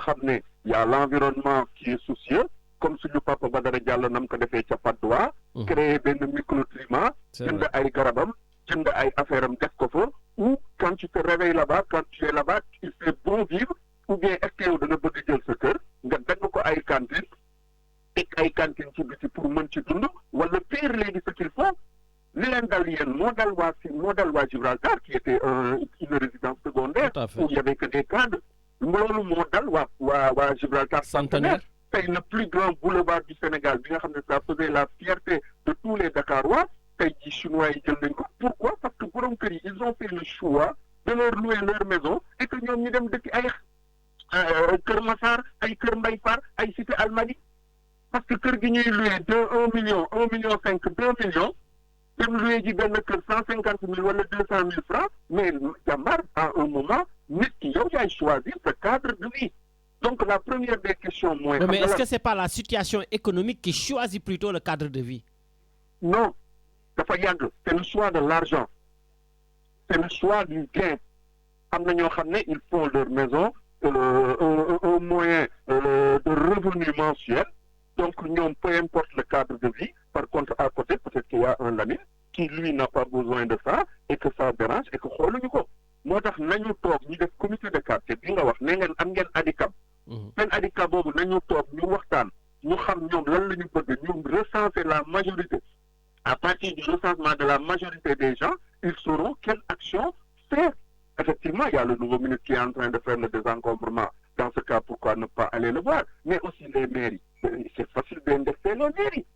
Speaker 7: il y a l'environnement qui est soucieux, comme si le papa Badara Diallo nam ko defee ca Patte d'Oie, créer benn microclimat, jënd ay garabam, jënd ay affaiream def ko fa, ou quand tu te réveilles là-bas, quand tu es là-bas, il fait bon vivre, ou bien est-ce que yow da nga bëgg jël sa kër, nga dagg ko ay cantine, teg ay cantine ci biti pour mën ci dund, wala pire léegi ce qu'il faut, li leen dal yéen moo dal waa Gibraltar, qui était une résidence secondaire, où il y avait que des cadres, loolu moo dal waa Gibraltar Centenaire. C'est le plus grand boulevard du Sénégal. Bien que ça faisait la fierté de tous les Dakarois. Les Chinois, pourquoi? Parce que pour ils ont fait le choix de leur louer leur maison et que nous avons dit Kër Massar, Kër Mbaye Fall, Cité Almadies. Parce que Kër gi ñuy loué 1 million, 1,5 million, 2 millions, dem loué ji benn kër 150 000 wala 200 000 francs, mais Jambar, à un moment, nit ki yow yaay choisir ce cadre de vie. Donc la première des questions, moi...
Speaker 4: Mais est-ce que ce n'est pas la situation économique qui choisit plutôt le cadre de vie?
Speaker 7: Non, c'est le choix de l'argent. C'est le choix du gain. Ils font leur maison, un moyen de revenu mensuel. Donc, peu importe le cadre de vie. Par contre, à côté, peut-être qu'il y a un Lamine qui, lui, n'a pas besoin de ça et que ça dérange et que moo tax nañu toog ñu def comité de quartier bi nga wax ne ngeen am ngeen handicap seen handicap boobu nañu toog ñu waxtaan ñu xam ñoom lan la ñu bëgg ñu recenser la majorité à partir du recensement de la majorité des gens ils sauront quelle action faire. Effectivement, il y a le nouveau ministre qui est en train de faire le désencombrement. Dans ce cas, pourquoi ne pas aller le voir? Mais aussi les mairies. C'est facile d'indexer les mairies.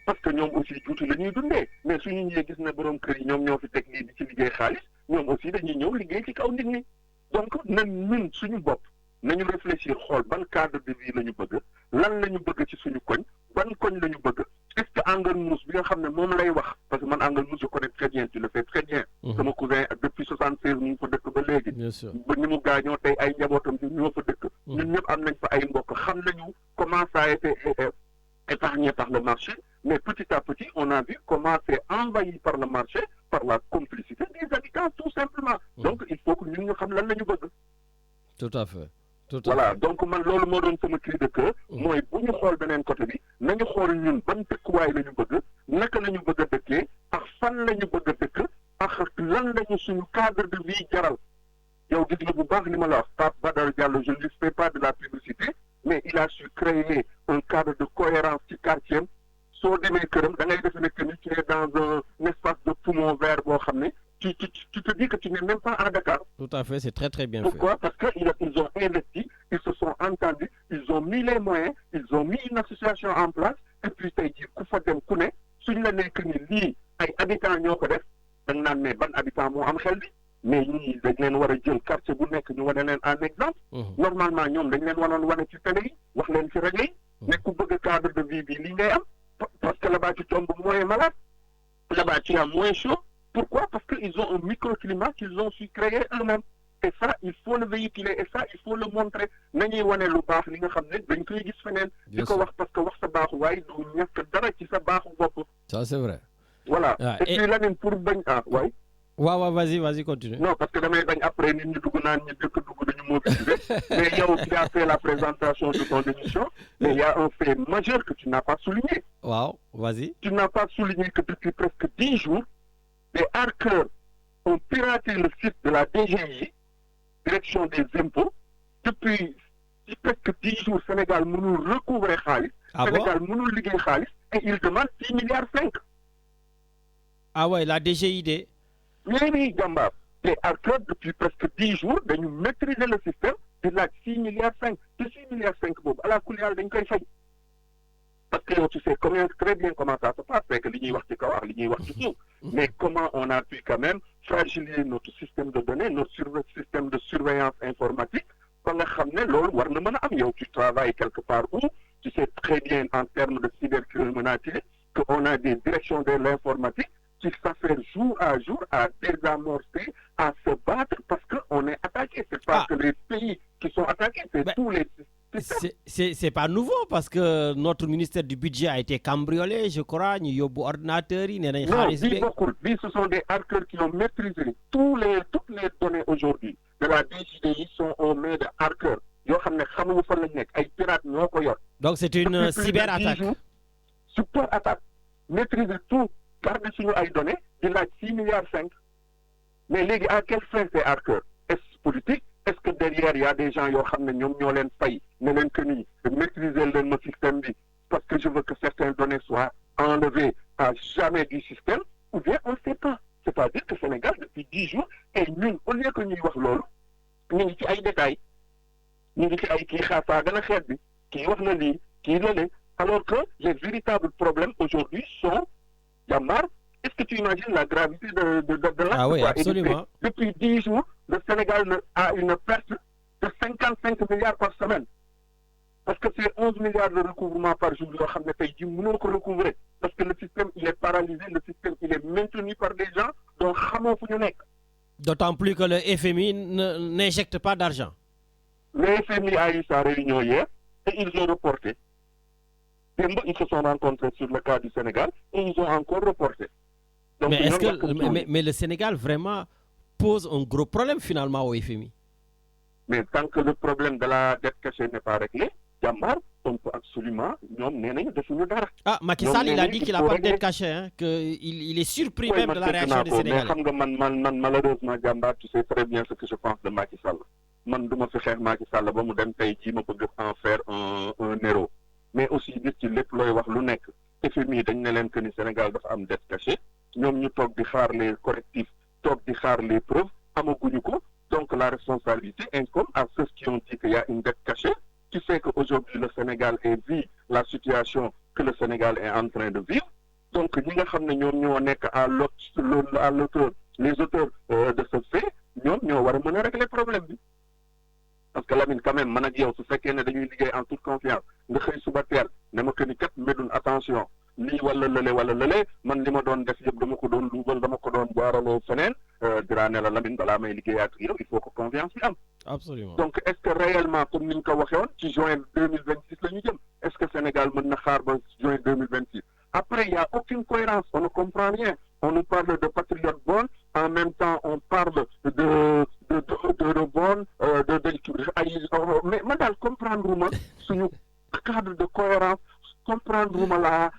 Speaker 7: Parce que nous aussi tout le monde. Mais si nous avons des borom kër ñom ñoo fi tek ni di ci liggéey xaalis ñom aussi dañuy ñëw liggéey ci kaw nit ñi. Donc ñun suñu bopp nañu réfléchir xool ban cadre de vie lañu bëgg lan lañu bëgg ci suñu koñ ban koñ lañu bëgg. Est-ce que Angle Mousse bi nga xam ne moom lay wax parce que man Angle Mousse je connais très bien, tu le fais très bien. Sama cousin depuis 76 mu ngi fa dëkk ba léegi. Ba ni mu gaañoo tey ay njabootam bi ñoo fa dëkk. Ñun ñëpp am nañ fa ay mbokk xam nañu comment ça a été épargné par le marché, mais petit à petit, on a vu comment c'est envahi par le marché, par la complicité des habitants, tout simplement. Donc, il faut que nous nous sachions ce que nous.
Speaker 4: Tout à fait.
Speaker 7: Voilà, donc, man, lolu mo doon sama cri de cœur, moy buñu xol benen côté bi, nañu xol ñun ban dëkkuwaay lañu bëgg, naka lañu bëgg dëkkee, ak fan lañu bëgg dëkk, ak lan lañu suñu cadre de vie jaral. Yow gis nga bu baax li ma la wax, Pape Badara Diallo, je ne lui fais pas de la publicité, mais il a su créer un cadre de cohérence du quartier. Sur des mécanismes, tu es dans un espace de poumon vert, tu te dis que tu n'es même pas à Dakar.
Speaker 4: Tout à fait, c'est très très bien
Speaker 7: Pourquoi?
Speaker 4: fait.
Speaker 7: Parce qu'ils ont investi, ils se sont entendus, ils ont mis les moyens, ils ont mis une association en place, et puis ça a dit, Koufatem Kouné, si nous n'avons que ni habitants ñoo ko def, dañ naan ne ban habitant moo am xel bi. Mais ñii dañ leen war a jël quartier bu nekk ñu wane leen en exemple. Normalement ñoom dañ leen waroon wane ci télé yi wax leen ci rajo yi. ne ku bëgg cadre de vie bi li ngay am. Parce que là-bas tu tombes moins malade. Là-bas tu as moins chaud. Pourquoi? Parce qu'ils ont un microclimat qu'ils ont su créer eux-mêmes. Et ça, il faut le véhiculer. Et ça, il faut le montrer. Nañuy wane lu baax li nga xam ne dañ koy gis feneen. di ko wax parce que wax sa baaxu waaye du ñàkk dara ci sa baaxu bopp.
Speaker 4: Ça c'est vrai.
Speaker 7: Voilà. Et puis leneen pour bañ waay.
Speaker 4: waaw vas-y continue.
Speaker 7: Non, parce que damay bañ après nit ñi dugg naan ñi dëkk dugg dañu mobiliser. Mais yow tu as fait la présentation de ton émission, mais il y a un fait majeur que tu n'as pas souligné.
Speaker 4: Waaw, vas-y.
Speaker 7: Tu n'as pas souligné que depuis presque 10 jours, les hackers ont piraté le site de la DGI, Direction des impôts. Depuis presque 10 jours, Sénégal mënul recouvrer xaalis. Sénégal mënul liggéey xaalis et il demande 6,5 milliards.
Speaker 4: Ah ouais, la DGID.
Speaker 7: Oui, Gamba. Les hackers, depuis presque 10 jours, dañu maîtriser le système de la 6,5 milliards. De 6,5 milliards, à la couleur dañ koy fay. Parce que tu sais très bien comment ça se passe, avec l'igni wax ci kaw ak l'igni wax ci suuf. Mais comment on a pu quand même fragiliser notre système de données, notre système de surveillance informatique, ba nga xam ne loolu war na mën a am yow tu travailles quelque part où tu sais très bien en termes de cybercriminalité qu'on a des directions de l'informatique qui s'affairent jour à jour à désamorcer, à se battre parce qu'on est attaqué. C'est pas que les pays qui sont attaqués, c'est tous les
Speaker 4: C'est pas nouveau parce que notre ministère du budget a été cambriolé, je crois. Nous avons ordinateur,
Speaker 7: ce sont des hackers qui ont maîtrisé toutes les données aujourd'hui de la DGDI sont aux mains de hackers.
Speaker 4: Donc c'est une cyberattaque.
Speaker 7: Super attaque. Maîtriser tout, garder sur nos données, il a 6,5 milliards. Mais à quelle fin ces hackers? Est-ce politique? Est-ce que derrière il y a des gens qui ont failli, maîtriser le système parce que je veux que certaines données soient enlevées à jamais du système, ou bien on ne sait pas. C'est-à-dire que le Sénégal, depuis 10 jours, et nous, au lieu que nous voyons l'eau, nous avons des détails. Nous avons des qui alors que les véritables problèmes aujourd'hui sont, Yamar, est-ce que tu imagines la gravité de l'acte?
Speaker 4: Ah oui, absolument.
Speaker 7: Depuis 10 jours, le Sénégal a une perte de 55 milliards par semaine. Parce que c'est 11 milliards de recouvrement par jour. Recouvrer. Parce que le système, il est paralysé, le système, il est maintenu par des gens dont
Speaker 4: d'autant plus que le FMI n'injecte pas d'argent.
Speaker 7: Le FMI a eu sa réunion hier et ils ont reporté. Ils se sont rencontrés sur le cas du Sénégal et ils ont encore reporté. Donc,
Speaker 4: mais le Sénégal vraiment pose un gros problème finalement au FMI.
Speaker 7: Mais tant que le problème de la dette cachée n'est pas réglé, Jambar, on peut absolument...
Speaker 4: Ah, Macky Sall, il a dit qu'il n'a pas de dette cachée, hein, qu'il est surpris même de la réaction des Sénégalais.
Speaker 7: Malheureusement, Jambar, tu sais très bien ce que je pense de Macky Sall. Je ne sais pas Macky Sall, je vais en faire un héros. Mais aussi, dit qu'il est plus lu nek FMI dañ ne leen que ni Sénégal dafa am dette cachée ñoom ñu toog di xaar les correctifs toog di xaar les preuves amaguñu ko donc la responsabilité incombe à ceux qui ont dit qu'il y a une dette cachée qui fait qu'aujourd'hui le Sénégal vit la situation que le Sénégal est en train de vivre donc ñi nga xam ne ñoom ñoo nekk à l'auteur les auteurs de ce fait ñoom ñoo war a mën a régler problème bi. Parce que Lamine, quand même, manager, su fekkee ne dañuy liggéey en toute confiance nga xëy suba teel ne ma que ni kat Médoune attention lii wala lële man li ma doon def yëpp dama ko doon luubal dama ko doon jaaraloo feneen dinaa ne la Lamine balaa may liggéey ak yow il faut que confiance bi am.
Speaker 4: Absolument.
Speaker 7: Donc est-ce que réellement comme ni ñu ko waxee woon ci juin 2026 la ñu jëm est-ce que Sénégal mën na xaar ba juin 2026 après il y a aucune cohérence on ne comprend rien on nous parle de patriote bonne en même temps on parle de bonne mais man daal comprendre ma suñu cadre de cohérence comprendre ma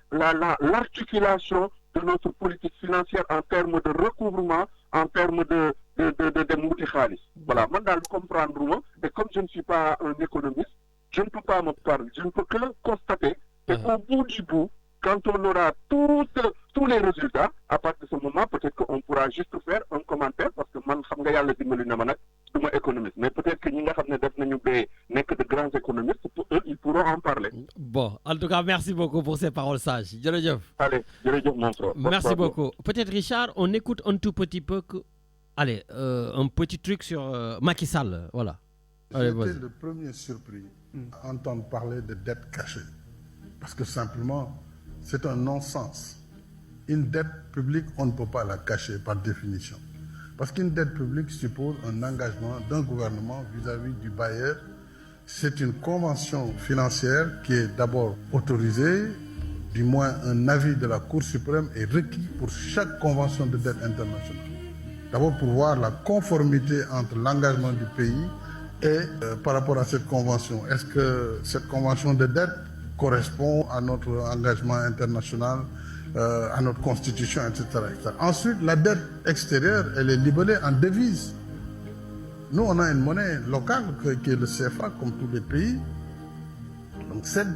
Speaker 7: l'articulation de notre politique financière en termes de recouvrement en termes de mouti khalis. Voilà, man daal comprendre ma et comme je ne suis pas un économiste je ne peux pas me parler je ne peux que constater qu'au bout du bout quand on aura tous les résultats, à partir de ce moment, peut-être qu'on pourra juste faire un commentaire, parce que moi, je suis un économiste. Mais peut-être que nous sommes de grands économistes, pour eux, ils pourront en parler.
Speaker 4: Bon, en tout cas, merci beaucoup pour ces paroles sages.
Speaker 7: Allez, mon frère.
Speaker 4: Merci beaucoup. Peut-être, Richard, on écoute un tout petit peu... Allez, un petit truc sur Macky Sall, voilà.
Speaker 8: J'étais le premier surpris à entendre parler de dette cachée. Parce que simplement... C'est un non-sens. Une dette publique, on ne peut pas la cacher par définition. Parce qu'une dette publique suppose un engagement d'un gouvernement vis-à-vis du bailleur. C'est une convention financière qui est d'abord autorisée, du moins un avis de la Cour suprême est requis pour chaque convention de dette internationale. D'abord pour voir la conformité entre l'engagement du pays et par rapport à cette convention. Est-ce que cette convention de dette correspond à notre engagement international, à notre constitution, etc., etc. Ensuite, la dette extérieure, elle est libellée en devises. Nous, on a une monnaie locale qui est le CFA, comme tous les pays. Donc cette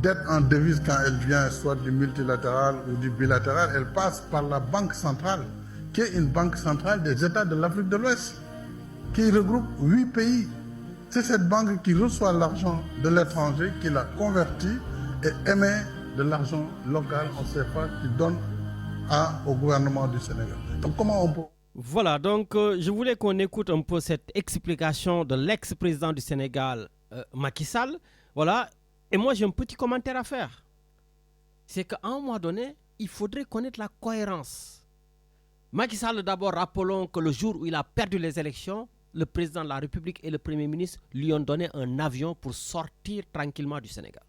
Speaker 8: dette en devises, quand elle vient soit du multilatéral ou du bilatéral, elle passe par la Banque centrale, qui est une banque centrale des États de l'Afrique de l'Ouest, qui regroupe 8 pays. C'est cette banque qui reçoit l'argent de l'étranger, qui l'a converti et émet de l'argent local en CFA qui donne au gouvernement du Sénégal. Donc comment on peut...
Speaker 4: Voilà, donc je voulais qu'on écoute un peu cette explication de l'ex-président du Sénégal, Macky Sall. Voilà, et moi j'ai un petit commentaire à faire. C'est qu'à un moment donné, il faudrait connaître la cohérence. Macky Sall, d'abord, rappelons que le jour où il a perdu les élections, le président de la République et le Premier ministre lui ont donné un avion pour sortir tranquillement du Sénégal.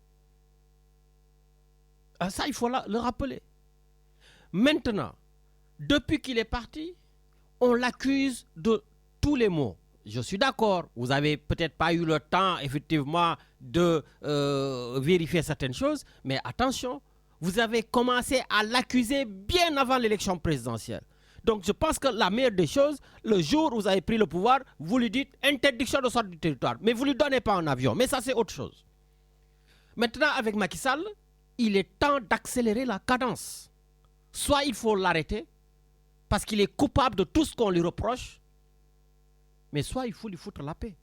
Speaker 4: Ça, il faut le rappeler. Maintenant, depuis qu'il est parti, on l'accuse de tous les maux. Je suis d'accord, vous n'avez peut-être pas eu le temps, effectivement, de vérifier certaines choses, mais attention, vous avez commencé à l'accuser bien avant l'élection présidentielle. Donc je pense que la meilleure des choses, le jour où vous avez pris le pouvoir, vous lui dites interdiction de sortir du territoire, mais vous ne lui donnez pas un avion, mais ça c'est autre chose. Maintenant, avec Macky Sall, il est temps d'accélérer la cadence. Soit il faut l'arrêter, parce qu'il est coupable de tout ce qu'on lui reproche, mais soit il faut lui foutre la paix.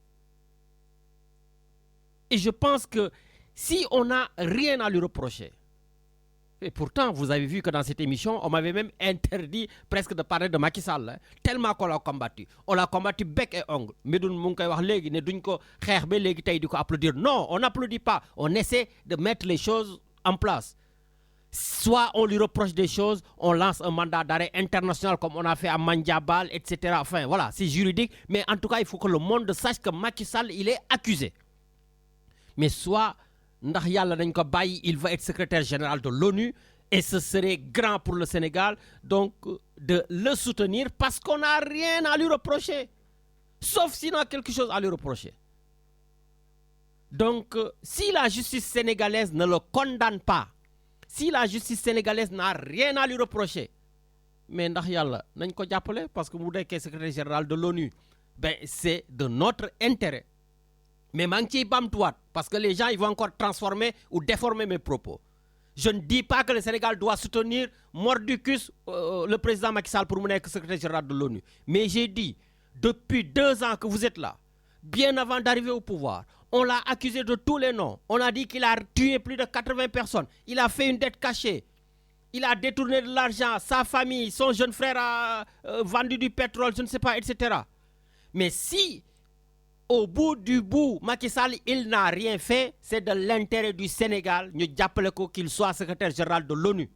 Speaker 4: Et je pense que si on n'a rien à lui reprocher, et pourtant vous avez vu que dans cette émission, on m'avait même interdit presque de parler de Macky Sall, hein, tellement qu'on l'a combattu. On l'a combattu bec et ongle. Mais applaudir. Non, on n'applaudit pas. On essaie de mettre les choses en place. Soit on lui reproche des choses, on lance un mandat d'arrêt international comme on a fait à Mandiabal, etc. Enfin, voilà, c'est juridique. Mais en tout cas, il faut que le monde sache que Macky Sall, il est accusé. Mais soit, il va être secrétaire général de l'ONU et ce serait grand pour le Sénégal, donc de le soutenir parce qu'on n'a rien à lui reprocher. Sauf s'il a quelque chose à lui reprocher. Donc, si la justice sénégalaise ne le condamne pas, si la justice sénégalaise n'a rien à lui reprocher, mais parce que vous êtes secrétaire général de l'ONU, ben c'est de notre intérêt. Mais parce que les gens ils vont encore transformer ou déformer mes propos. Je ne dis pas que le Sénégal doit soutenir mordicus le président Macky Sall pour être secrétaire général de l'ONU. Mais j'ai dit, depuis 2 ans que vous êtes là, bien avant d'arriver au pouvoir, on l'a accusé de tous les noms. On a dit qu'il a tué plus de 80 personnes. Il a fait une dette cachée. Il a détourné de l'argent. Sa famille, son jeune frère a vendu du pétrole, je ne sais pas, etc. Mais si, au bout du bout, Macky Sall, il n'a rien fait, c'est de l'intérêt du Sénégal. Nous appelons qu'il soit secrétaire général de l'ONU.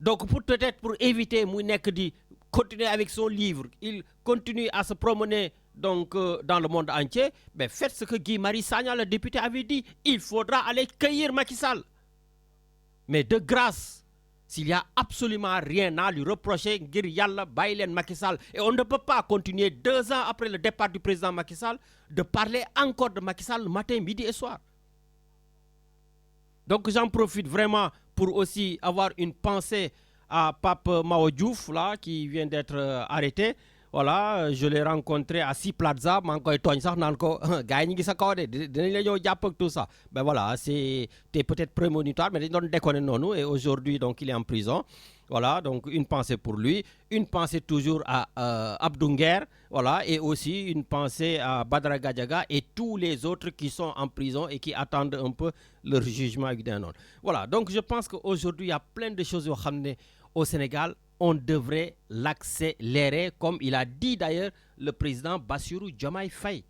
Speaker 4: Donc, peut-être pour éviter Mounek de continuer avec son livre, il continue à se promener donc dans le monde entier, ben faites ce que Guy Marius Sagna, le député, avait dit. Il faudra aller cueillir Macky Sall. Mais de grâce, s'il n'y a absolument rien à lui reprocher, Macky Sall. Et on ne peut pas continuer 2 ans après le départ du président Macky Sall de parler encore de Macky Sall matin, midi et soir. Donc j'en profite vraiment pour aussi avoir une pensée à Pape Mao Diouf, là, qui vient d'être arrêté. Voilà, je l'ai rencontré à Sea Plaza, tout ça. Ben voilà, c'était peut-être prémonitoire, mais il donne déconner non et aujourd'hui donc il est en prison. Voilà, donc une pensée pour lui, une pensée toujours à Abdounger, voilà, et aussi une pensée à Badara Gadiaga et tous les autres qui sont en prison et qui attendent un peu leur jugement d'un autre. Voilà, donc je pense qu'aujourd'hui il y a plein de choses au Sénégal. On devrait l'accélérer, comme il a dit d'ailleurs le président Bassirou Diomaye Faye.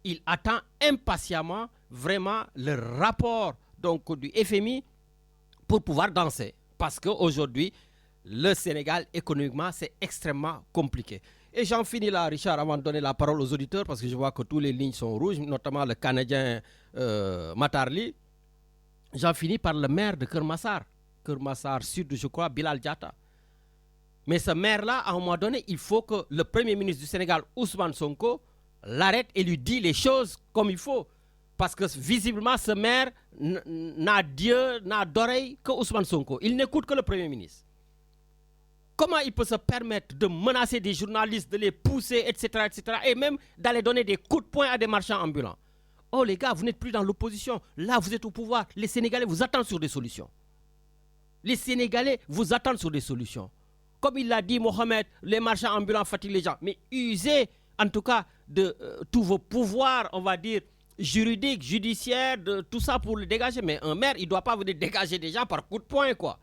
Speaker 4: Il attend impatiemment vraiment le rapport donc, du FMI pour pouvoir danser. Parce qu'aujourd'hui, le Sénégal, économiquement, c'est extrêmement compliqué. Et j'en finis là, Richard, avant de donner la parole aux auditeurs, parce que je vois que toutes les lignes sont rouges, notamment le Canadien Matarli. J'en finis par le maire de Kermassar Sud, je crois, Bilal Diatta. Mais ce maire-là, à un moment donné, il faut que le Premier ministre du Sénégal, Ousmane Sonko, l'arrête et lui dise les choses comme il faut. Parce que visiblement, ce maire n'a d'yeux, n'a d'oreilles que Ousmane Sonko. Il n'écoute que le Premier ministre. Comment il peut se permettre de menacer des journalistes, de les pousser, etc., etc., et même d'aller donner des coups de poing à des marchands ambulants? Oh les gars, vous n'êtes plus dans l'opposition. Là, vous êtes au pouvoir. Les Sénégalais vous attendent sur des solutions. Les Sénégalais vous attendent sur des solutions. Comme il l'a dit Mohamed, les marchands ambulants fatiguent les gens. Mais usez en tout cas de tous vos pouvoirs, on va dire, juridiques, judiciaires, de tout ça pour le dégager. Mais un maire, il ne doit pas venir dégager des gens par coup de poing, quoi.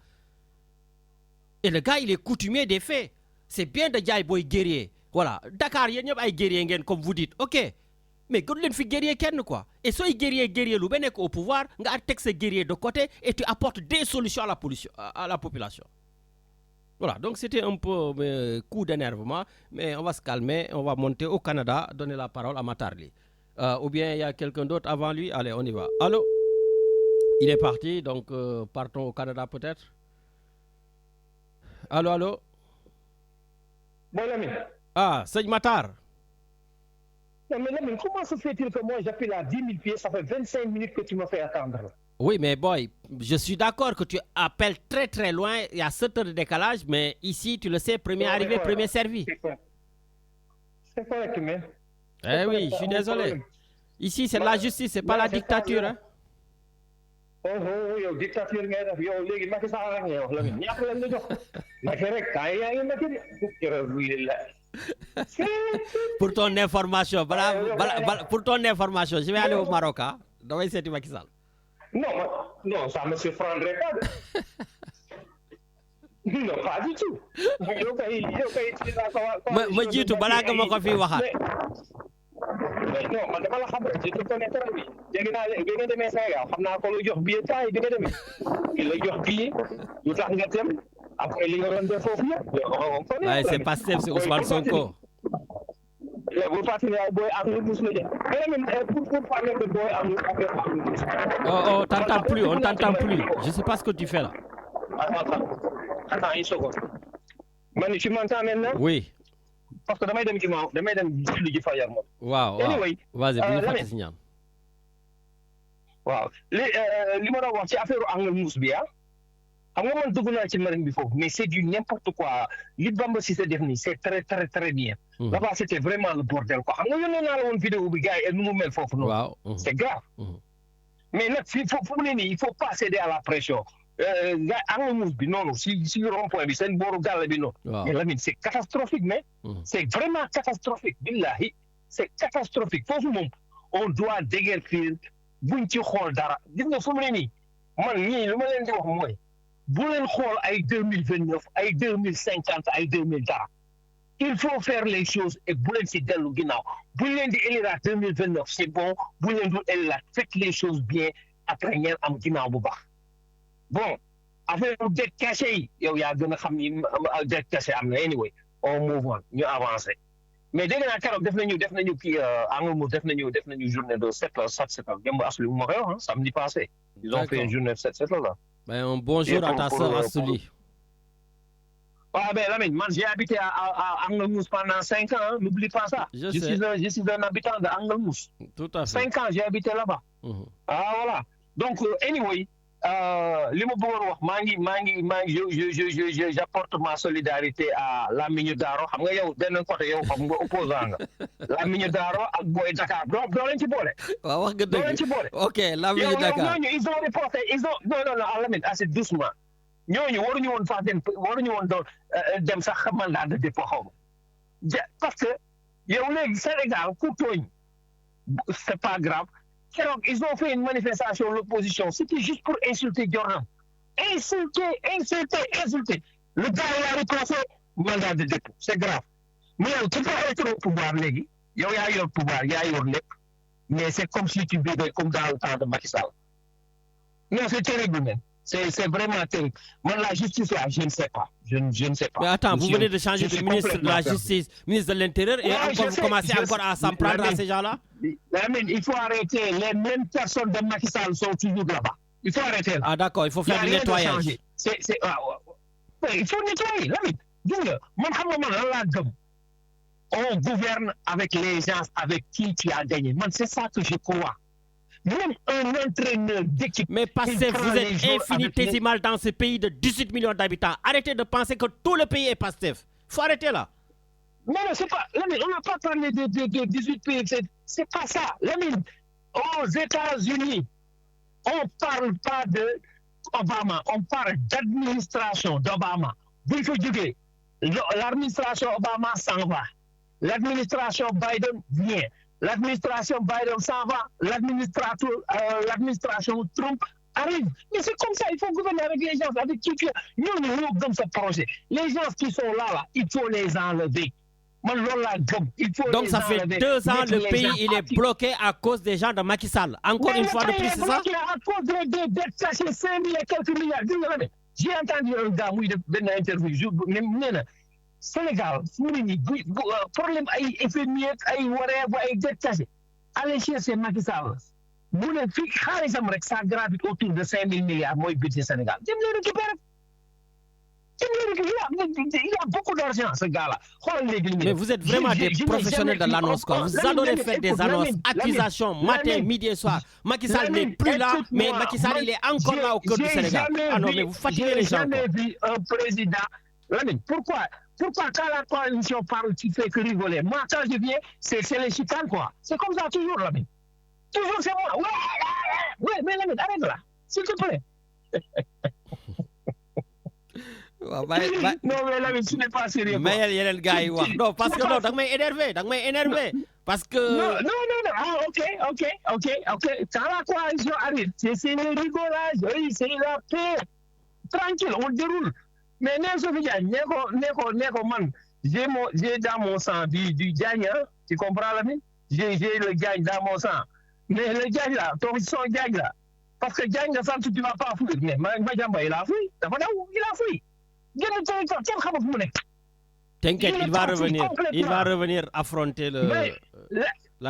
Speaker 4: Et le gars, il est coutumier des faits. C'est bien de dire boy guerrier. Voilà. Dakar, il y a des guerriers, comme vous dites. Ok. Mais quand on fait guerrier, quoi. Et soit guerrier, au pouvoir, on texte ce guerrier de côté et tu apportes des solutions à la population. Voilà, donc c'était un peu coup d'énervement, mais on va se calmer, on va monter au Canada, donner la parole à Matarli. Ou bien il y a quelqu'un d'autre avant lui. Allez, on y va. Allô? Il est parti, donc partons au Canada peut-être. Allô, allô?
Speaker 9: Bon, Lamine.
Speaker 4: Ah, c'est Matar.
Speaker 9: Non, mais Lamine, comment se fait-il que moi j'appelle à 10 000 pieds, ça fait 25 minutes que tu me fais attendre?
Speaker 4: Oui, mais boy, je suis d'accord que tu appelles très très loin, il y a 7 heures de décalage, mais ici, tu le sais, premier arrivé, premier servi.
Speaker 9: C'est correct, mais...
Speaker 4: Eh oui, je suis désolé. Ici, c'est la justice, c'est pas la dictature. Hein?
Speaker 9: Oh, yow dictature ngay def yow léegi Macky Sall rek ngay wax Lamine ñàkk lañ la jox Macky rek kaay yaa ngi Macky
Speaker 4: Pour ton information, pour ton information, je vais aller au Maroc. Damay seeti Macky Sall.
Speaker 9: Non, ça me surprendrait pas. Non, pas du tout.
Speaker 4: ma jiitu balaa nga ma ko fi waxaat.
Speaker 9: Non, man dama la xam rek je te connais très bien. Dégg naa bi nga demee Sénégal xam naa ko lu jox billet temps yi bi nga demee. Ki la jox billet lu tax nga dem après li nga doon def foofu yëpp.
Speaker 4: Ouais, c'est Pastef, c'est Ousmane Sonko.
Speaker 9: Vous partez à Boy Anglous. Pour parler de Boy Anglous.
Speaker 4: Oh, t'entends plus, on t'entend plus. Je sais pas ce que tu fais là.
Speaker 9: Attends une seconde. Manu, tu m'entends maintenant?
Speaker 4: Oui.
Speaker 9: Parce que damay dem julli ji fajar moom.
Speaker 4: Waaw.
Speaker 9: Anyway,
Speaker 4: vas-y, bu ñu fàtte si ñaan.
Speaker 9: Waaw. Li ma doon wax ci affaire Anglous bi xam nga man dugg naa ci marine bi foofu mais c'est du n'importe quoi li Bamba Cissé def nii c'est très très très bien. Là-bas c'était vraiment le bordel quoi xam nga yónnee naa la woon vidéo bi gars yi nu mu mel foofu noonu.
Speaker 4: Waaw.
Speaker 9: C'est grave. Mais nag fu mu ne nii il faut pas céder à la pression. Anglous bi noonu si rond-point bi seen booru gàll bi noonu. Mais Lamine c'est catastrophique mais. C'est vraiment catastrophique billahi c'est catastrophique foofu moom on doit déguerpir buñ ci xool dara gis nga fu mu ne nii man ñii lu ma leen di wax mooy. Bu leen xool ay 2029 ay 2050 ay 2000 dara il faut faire les choses et bu leen si dellu ginnaaw bu leen di éliraat 2029 c'est bon bu leen dul éliraat faites les choses bien après ngeen am ginnaaw bu baax bon affaire bu dette cachée yi yow yaa gën a xam ni dette cachée am na anyway on move on ñu avancé mais dégg naa keroog def nañu kii Anglous def nañu journée de 7 démb asli bu ma koy wax samedi passé ils ont fait une journée de 7 là.
Speaker 4: Ben, un bonjour à ta sœur Assouli.
Speaker 9: Ah ben Lamine, moi j'ai habité à Anglous pendant 5 ans, n'oublie pas ça. Je suis un habitant d'Anglous.
Speaker 4: Tout à fait.
Speaker 9: 5 ans j'ai habité là-bas. Ah voilà. Donc anyway, li ma bëggoon wax maa ngi j'apporte ma solidarité à Lamine Daro xam nga yow benn côté yow xam nga opposant nga Lamine Daro ak Boy Dakar doo leen ci boole.
Speaker 4: waaw wax nga dëgg
Speaker 9: doo leen ci boole.
Speaker 4: ok Lamine Dakar
Speaker 9: ñooñu ils ont reporté non Lamine assez doucement ñooñu waruñu woon doon dem sax mandat de dépôt xaw ma parce que yow léegi Sénégal ku tooñ c'est pas grave. Keroog ils ont fait une manifestation l'opposition c'était juste pour insulter Jordan insulter le gars il a reconnaissé mandat de dépôt c'est grave mais yow tu peux être au pouvoir léegi yow yaa yor pouvoir yaa yor lépp mais c'est comme si tu vivais comme dans le temps de Macky Sall non c'est terrible même c'est vraiment terrible man la justice là je ne sais pas je ne sais pas.
Speaker 4: Mais attends vous venez de changer de ministre de la justice ministre de l'intérieur et encore vous commencez encore à s'en prendre à ces gens-là.
Speaker 9: Il faut arrêter. Les mêmes personnes de Macky Sall sont toujours là-bas. Il faut arrêter.
Speaker 4: Ah d'accord, il faut faire du nettoyage.
Speaker 9: Il faut nettoyer. Lamine, gis nga man xam nga man lan laa gëm. On gouverne avec les gens avec qui tu as gagné. Man, c'est ça que je crois. Même un entraîneur d'équipe.
Speaker 4: Mais Pastef, vous êtes infinitésimal dans ce pays de 18 millions d'habitants. Arrêtez de penser que tout le pays est Pastef. Il faut arrêter là.
Speaker 9: Non, c'est pas. Lamine, on n'a pas parlé de 18 pays. C'est pas ça. Lamine, aux États-Unis, on parle pas de Obama, on parle d'administration d'Obama. Il faut dire l'administration Obama s'en va. L'administration Biden vient. L'administration Biden s'en va. L'administration Trump arrive. Mais c'est comme ça, il faut gouverner avec les gens, avec qui nous dans ce projet. Les gens qui sont là, il faut les enlever.
Speaker 4: Donc ça fait 2 ans le pays il est bloqué à cause des gens de Macky Sall. Encore une fois de plus, c'est ça?
Speaker 9: À cause des dettes cachées, 5 000 et quelques milliards. j'ai entendu un gars muy def benn interview nee na Sénégal fu mu ne nii problème ay FMI ak ay wareef ay dette cachée allez chercher Macky Sall mu ne fii xaalisam rek ça gravite autour de 5 000 milliards mooy budget Sénégal dem leen récupérer il a beaucoup d'argent ce gars-là.
Speaker 4: Mais vous êtes vraiment des professionnels de l'annonce quoi. Vous adorez faire des annonces, accusations, matin, midi et soir. Macky Sall n'est plus là, mais Macky Sall il est encore là au cœur du Sénégal. Ah non mais vous fatiguez les gens.
Speaker 9: J'ai jamais vu un président. Lamine, pourquoi quand la coalition parle, tu fais que rigoler? Moi, quand je viens, c'est les chicanes, quoi. C'est comme ça toujours, Lamine. Toujours, c'est moi. Ouais, mais Lamine, arrête là. S'il te plaît.
Speaker 4: Non,
Speaker 9: mais Lamine, tu n'es pas sérieux.
Speaker 4: Mais il y a le gars, non, parce que non, tu m'as énervé. Parce que.
Speaker 9: Non. Ah, ok. Quand la coalition arrive, c'est le rigolage, oui, c'est la paix. Tranquille, on déroule. Mais Nelson Diagne, Neko man, j'ai dans mon sang du Diagne, tu comprends la vie? J'ai le Diagne dans mon sang. Mais le Diagne là, ton son Diagne là, parce que Diagne, ça, tu ne vas pas fouiller. Mais Majamba, il a fouillé. Il a fouillé.
Speaker 4: T'inquiète, il va revenir affronter la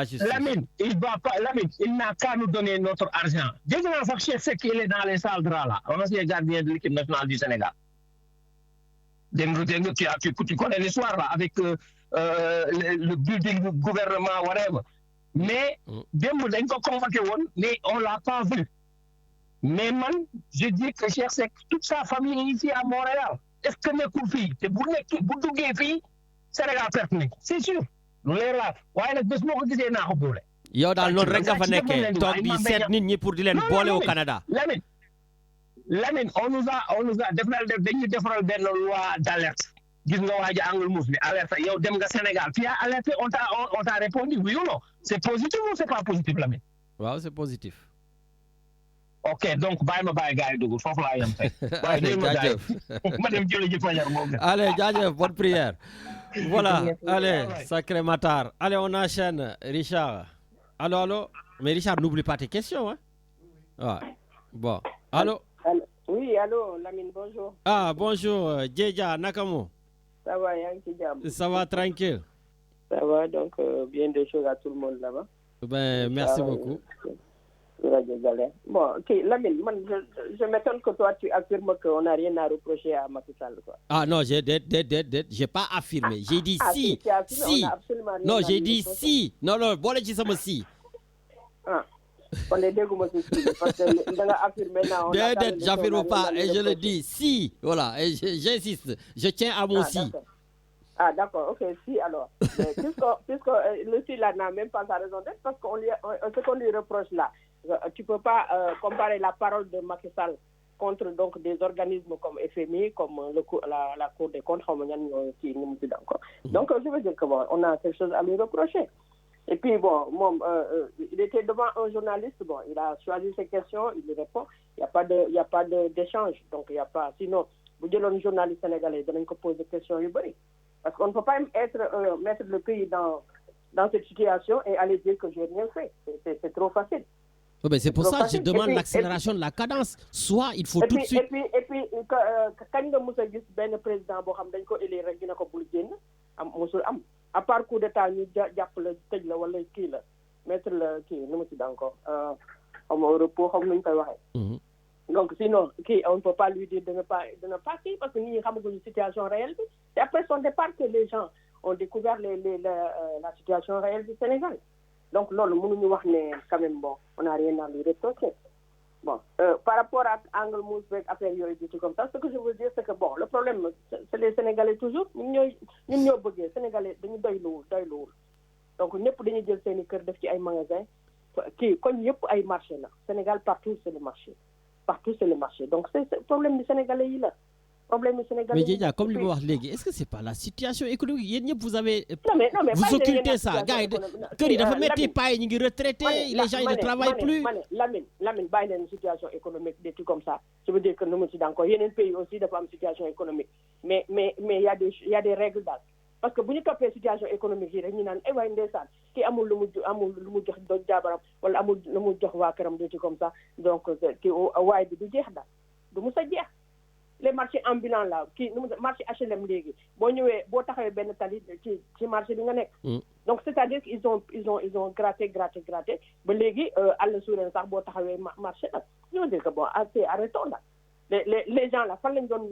Speaker 4: justice.
Speaker 9: Lamine, il n'a qu'à nous donner notre argent. Dès que je sais qu'il est dans les salles de là, on a été gardien de l'équipe nationale du Sénégal. Tu connais l'histoire là, avec le building du gouvernement, whatever. Mais, mais on ne l'a pas vu. Mais man, je dis que Cheikh Seck, toute sa famille est ici à Montréal. Est-ce que mes filles, c'est pour les filles, Sénégal perte, c'est sûr. Nous les là, ouais, le bés moko gisé na ko bolé.
Speaker 4: Yow dal non rek nga fa nekké tok di sét nit ñi pour di len bolé au Canada.
Speaker 9: Lamine, on nous a dañuy défaral ben loi d'alerte. Gis nga waji Angle Mousse bi alerte yow dem nga Sénégal. Tu as alerté, on t'a répondu oui ou non? C'est positif ou c'est pas positif Lamine?
Speaker 4: Waaw, c'est positif.
Speaker 9: Ok, donc bàyyi ma bàyyi gars yi dugg foofu laa yem tey. Ma dem jëli ji fajar moom.
Speaker 4: Allez, jaajëf, bonne prière. Voilà, allez, sacré Matar. Allez, on enchaîne, Richard. Allô. Mais Richard, n'oublie pas tes questions. Hein? Ouais. Bon, allô.
Speaker 10: Oui, allô, Lamine, bonjour.
Speaker 4: Ah, bonjour, Djeja Nakamo.
Speaker 10: Ça va, Yann?
Speaker 4: Ça va, tranquille.
Speaker 10: Ça va, donc bien des choses à tout le monde là-bas.
Speaker 4: Ben, merci beaucoup.
Speaker 10: Bon, ok, Lamine, je m'étonne que toi tu affirmes qu'on n'a rien à reprocher à Macky Sall.
Speaker 4: Ah non, j'ai pas affirmé. J'ai dit si. Si. Non, j'ai dit si. Non, bon, les gens si.
Speaker 10: Ah, on est dégoûté aussi. Parce que on a affirmé là.
Speaker 4: J'affirme pas et je le dis si. Voilà, et j'insiste. Je tiens à mon si.
Speaker 10: Ah d'accord, ok, si alors. Puisque le si là n'a même pas sa raison d'être, parce qu'on ce qu'on lui reproche là. Tu ne peux pas comparer la parole de Macky Sall contre donc, des organismes comme FMI, comme la Cour des comptes, donc je veux dire qu'on a quelque chose à lui reprocher. Et puis bon, il était devant un journaliste, bon, il a choisi ses questions, il lui répond, il n'y a pas d'échange, donc il n'y a pas, sinon, vous dites un journaliste sénégalais, il faut poser des questions, parce qu'on ne peut pas mettre le pays dans cette situation et aller dire que je n'ai rien fait, c'est trop facile.
Speaker 4: Oh ben c'est pour ça que je demande l'accélération de la cadence. Soit il faut tout de suite.
Speaker 10: Et puis quand nga mos a gis benn président boo xam dañ ko élire rek dina ko bul génn mosul am à part coup d'état ñu jàpp la tëj la wala kii la mettre la kii nu mu tudd encore xam au repos xam nuñ koy waxee. Donc sinon on ne peut pas lui dire de ne pas kii parce que nit ñi xamaguñu situation réelle bi et après son départ que les gens ont découvert la situation réelle du Sénégal. Donc, lolo, mënuñu wax ne quand même bon, on n'a rien à lui reprocher. Bon, par rapport à Angle Mousse avec affaire yooyu du comme ça, ce que je veux dire c'est que bon, le problème c'est les Sénégalais toujours, ñun ñoo bëggee Sénégalais dañu doyluwul. Donc ñëpp dañuy jël seeni kër def ci ay magasin kon yëpp ay marché la. Sénégal partout c'est le marché. Partout c'est le marché. Donc c'est le problème du Sénégalais yi la.
Speaker 4: Mais Djeja, comme le wax légui, est-ce que c'est pas la situation économique? Vous avez
Speaker 10: vous
Speaker 4: occultez ça, gars. Que il dafa metti pay ñi ngi retraité, les gens ils ne travaillent plus.
Speaker 10: Lamine bay len situation économique des trucs comme ça. Je veux dire que nous aussi encore yeneen pays aussi dafa am situation économique. Mais il y a des règles d'âge. Parce que buñu topé situation économique yi rek ñu naan way ndessane ki amul lu mu jox do jabaram wala amul lu mu jox wa këram des trucs comme ça. Donc ki way bi du jeex da. Du mu sa jeex. les marchés ambulants là marché HLM léegi boo ñëwee boo taxawee benn tali ci marché bi nga nekk. Donc c'est-à-dire qu'ils ont gratté ba léegi àll suureen sax boo taxawee marché nag je veux dire que bon arrêtons là les gens là fan lañ doon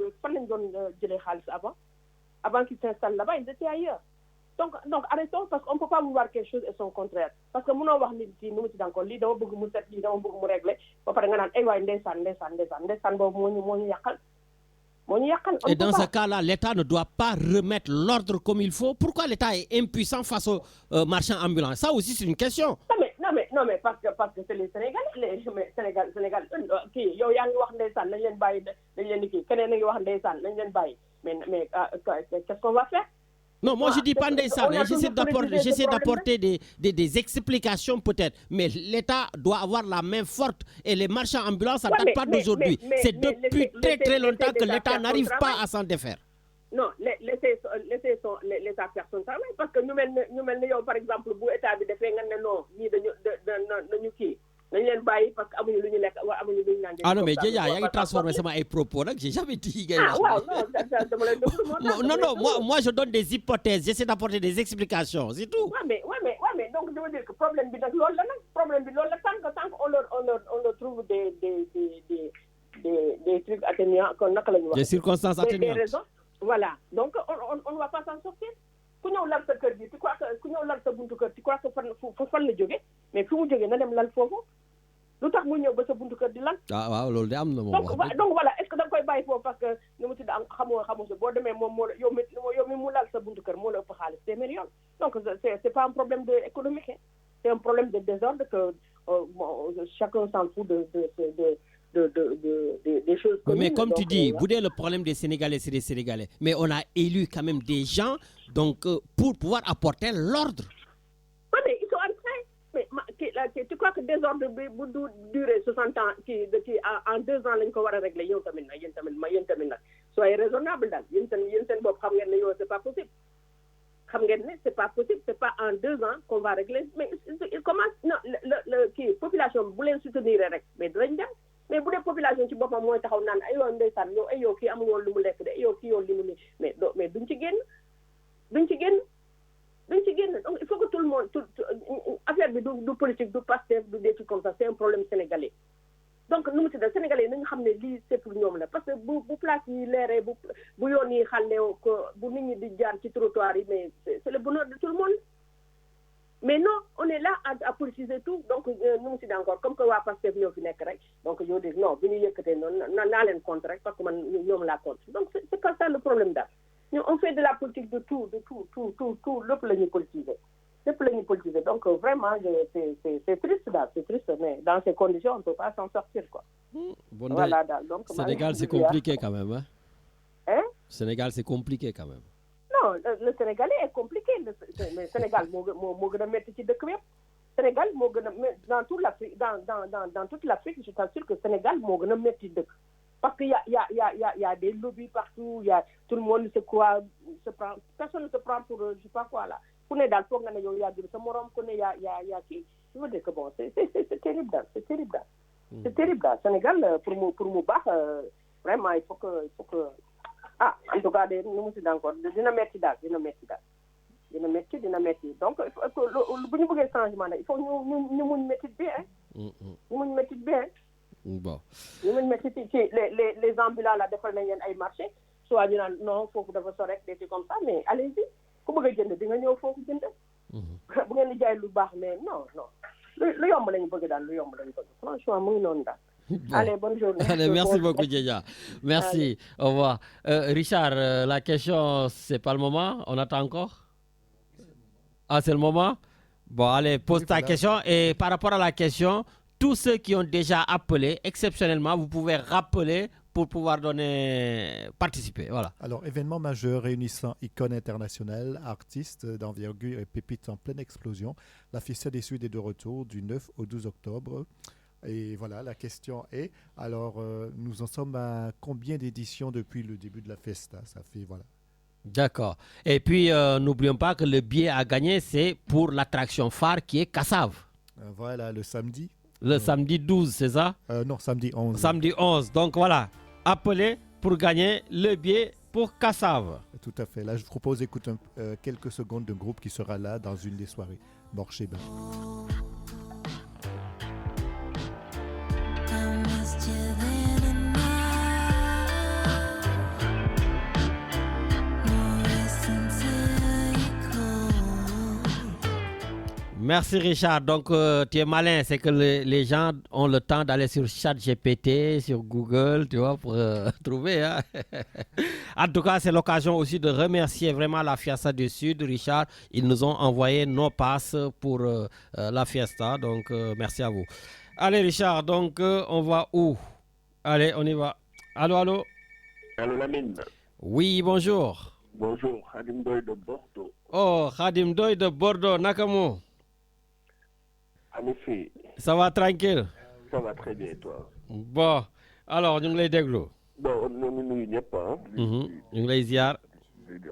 Speaker 10: jëlee xaalis avant qu'ils s'installent là-bas ils étaient ailleurs. Donc arrêtons parce qu'on ne peut pas vouloir quelque chose et son contraire parce que mënoo wax nit ki nu mu ci encore lii dama bëgg mu set lii dama bëgg mu régler ba pare nga naan ay waay ndeysaan boobu moo ñu yàqal.
Speaker 4: Et dans ce cas-là, l'État ne doit pas remettre l'ordre comme il faut. Pourquoi l'État est impuissant face aux marchands ambulants? Ça aussi, c'est une question.
Speaker 10: Non, mais parce que c'est les Sénégalais. Sénégal kii yow yaa ngi wax ndeysaan nañ leen bàyyi dañ leen di kii keneen a ngi wax ndeysaan nañ leen bàyyi mais qu'est-ce qu'on va faire?
Speaker 4: Non, moi je dis pas ndeysaan, j'essaie d'apporter des explications peut-être, mais l'État doit avoir la main forte et les marchands ambulants, ça ne date pas d'aujourd'hui. C'est depuis très longtemps que l'État n'arrive pas à s'en défaire.
Speaker 10: Non, laissez l'État faire son travail parce que nous mel yow par exemple bu État bi defee nga ne non ñii dañu kii nañ leen bàyyi parce que amuñu lu ñu lekk wala amuñu lu ñu naan.
Speaker 4: Ah non mais Djeja yaa ngi transformé sama ay propos nag j'ai jamais dit.
Speaker 10: Waaw dama leen déglu.
Speaker 4: Non, moi je donne des hypothèses, j'essaie d'apporter des explications, c'est tout.
Speaker 10: Ouais mais donc je veux dire que problème bi nag loolu la tant qu'on leur trouve des trucs atténuants kon naka la ñu wax.
Speaker 4: Des circonstances atténuantes.
Speaker 10: Des raisons. Voilà, donc on ne va pas s'en sortir. Ku ñëw lal sa kër gi tu crois que ku ñëw lal sa buntu kër tu crois que fan la jógee mais fi mu jógee na dem lal foofu lu tax mu ñëw ba sa buntu kër di lal.
Speaker 4: Ah waaw loolu de am na moom.
Speaker 10: donc voilà est-ce que da nga koy bàyyi foofu parce que nu mu tudd xamoo si boo demee moom moo la yow mi mu lal sa buntu kër moo la ëpp xaalis téeméer yoon donc c'est pas un problème économique, c'est un problème de désordre que chacun s'en fout des choses communes.
Speaker 4: Mais comme tu dis, vous dites le problème des Sénégalais, c'est des Sénégalais. Mais on a élu quand même des gens donc, pour pouvoir apporter l'ordre.
Speaker 10: Oui, mais ils sont en train. Mais tu crois que désordre bu durer 60 ans en 2 ans lañ ko war a régler yow tamit nag soyez raisonnable daal yéen seen bopp xam ngeen ne yow c'est pas possible. Xam ngeen ne c'est pas possible, c'est pas en 2 ans qu'on va régler. Mais il commence non le population bu leen soutenir rek mais dinañ dem. Mais bu dee population ci boppam mooy taxaw naan ay yoon ndeysaan yow ay yow kii amul woon lu mu lekk de ay yow kii yoon li mu ni mais duñ ci génn donc il faut que tout le monde affaire bi du politique du Pastef du des trucs comme ça, c'est un problème sénégalais. Donc nu mu tudd sénégalais yi nañu xam ne lii c'est pour ñoom la parce que bu place yi leeree bu yoon yi xàllee ko bu nit ñi di jaar ci trottoir yi mais c'est le bonheur de tout le monde. Mais non, on est là à politiser tout. Donc, nous aussi encore, comme que waa Pastef ñoo fi nekk rek. Donc, yo dis non, bi ñu yëkkatee noonu naa leen contre rek parce que man ñoom laa contre. Donc, c'est pas ça le problème daal. On fait de la politique de tout, lépp la ñuy politiser. Donc, vraiment, c'est triste daal, c'est triste. Mais dans ces conditions, on ne peut pas s'en sortir, quoi.
Speaker 4: Bon,
Speaker 10: voilà daal. Donc,
Speaker 4: Sénégal, c'est compliqué quand même,
Speaker 10: hein?
Speaker 4: Sénégal, c'est compliqué quand même.
Speaker 10: Non, le Sénégalais est compliqué. Le Sénégal moo gën a métti ci dëkk bi yëpp. Sénégal moo gën a dans toute l'Afrique dans toute l'Afrique je t'assure que Sénégal moo gën a métti dëkk. Parce que y a des lobbies partout, tout le monde se croit personne ne se prend pour je sais pas quoi là. Ku ne daal foog nga ne yow yaa gën sa morom ku ne yaa kii. Je veux dire que bon c'est terrible daal, c'est terrible daal. Sénégal pour mu baax vraiment il faut que en tout cas nu mu si encore dina metti daal dina metti donc bu ñu bëggee changement nag il faut ñu muñ métti bi
Speaker 4: bon
Speaker 10: ñu muñ métti ci les ambulants là defal nañ leen ay marché soit ñu naan non foofu dafa so rek des trucs comme ça mais allez-y ku bëgg a jënd di nga ñëw foofu jënd bu ngeen di jaay lu baax mais non lu yomb lañu bëgg daal franchement mu ngi noonu daal. Bon. Allez, bonne journée.
Speaker 4: Allez, merci beaucoup, Djeja. Merci. Allez. Au revoir. Richard, la question, c'est pas le moment. On attend encore. Ah, c'est le moment. Bon, allez, pose ta question. Et par rapport à la question, tous ceux qui ont déjà appelé, exceptionnellement, vous pouvez rappeler pour pouvoir participer. Voilà.
Speaker 3: Alors, événement majeur réunissant icônes internationales, artistes d'envergure et pépites en pleine explosion. La Fiesta des Suds est de retour du 9 au 12 octobre. Et voilà, la question est, alors nous en sommes à combien d'éditions depuis le début de la Fiesta? Ça fait, voilà.
Speaker 4: D'accord. Et puis, n'oublions pas que le billet à gagner, c'est pour l'attraction phare qui est Kassav.
Speaker 3: Voilà, le samedi.
Speaker 4: Le samedi 12, c'est ça?
Speaker 3: Non, samedi 11.
Speaker 4: Samedi 11. Donc voilà, appelez pour gagner le billet pour Cassave.
Speaker 3: Tout à fait. Là, je vous propose d'écouter quelques secondes d'un groupe qui sera là dans une des soirées. Borcheba.
Speaker 4: Merci Richard. Donc tu es malin, c'est que les gens ont le temps d'aller sur ChatGPT, sur Google, tu vois, pour trouver. Hein? En tout cas, c'est l'occasion aussi de remercier vraiment la Fiesta du Sud, Richard. Ils nous ont envoyé nos passes pour la Fiesta, donc merci à vous. Allez Richard, donc on va où? Allez, on y va. Allô, allô?
Speaker 7: Allô, Lamine.
Speaker 4: Oui, bonjour.
Speaker 7: Bonjour, Khadim Doy de Bordeaux.
Speaker 4: Oh, Khadim Doy de Bordeaux, Nakamu.
Speaker 7: En effet.
Speaker 4: Ça va tranquille?
Speaker 7: Ça va très bien, toi.
Speaker 4: Bon, alors, ñu ngi lay déglu.
Speaker 7: Bon, nous nuyu ñëpp.
Speaker 4: Ñu ngi lay ziar.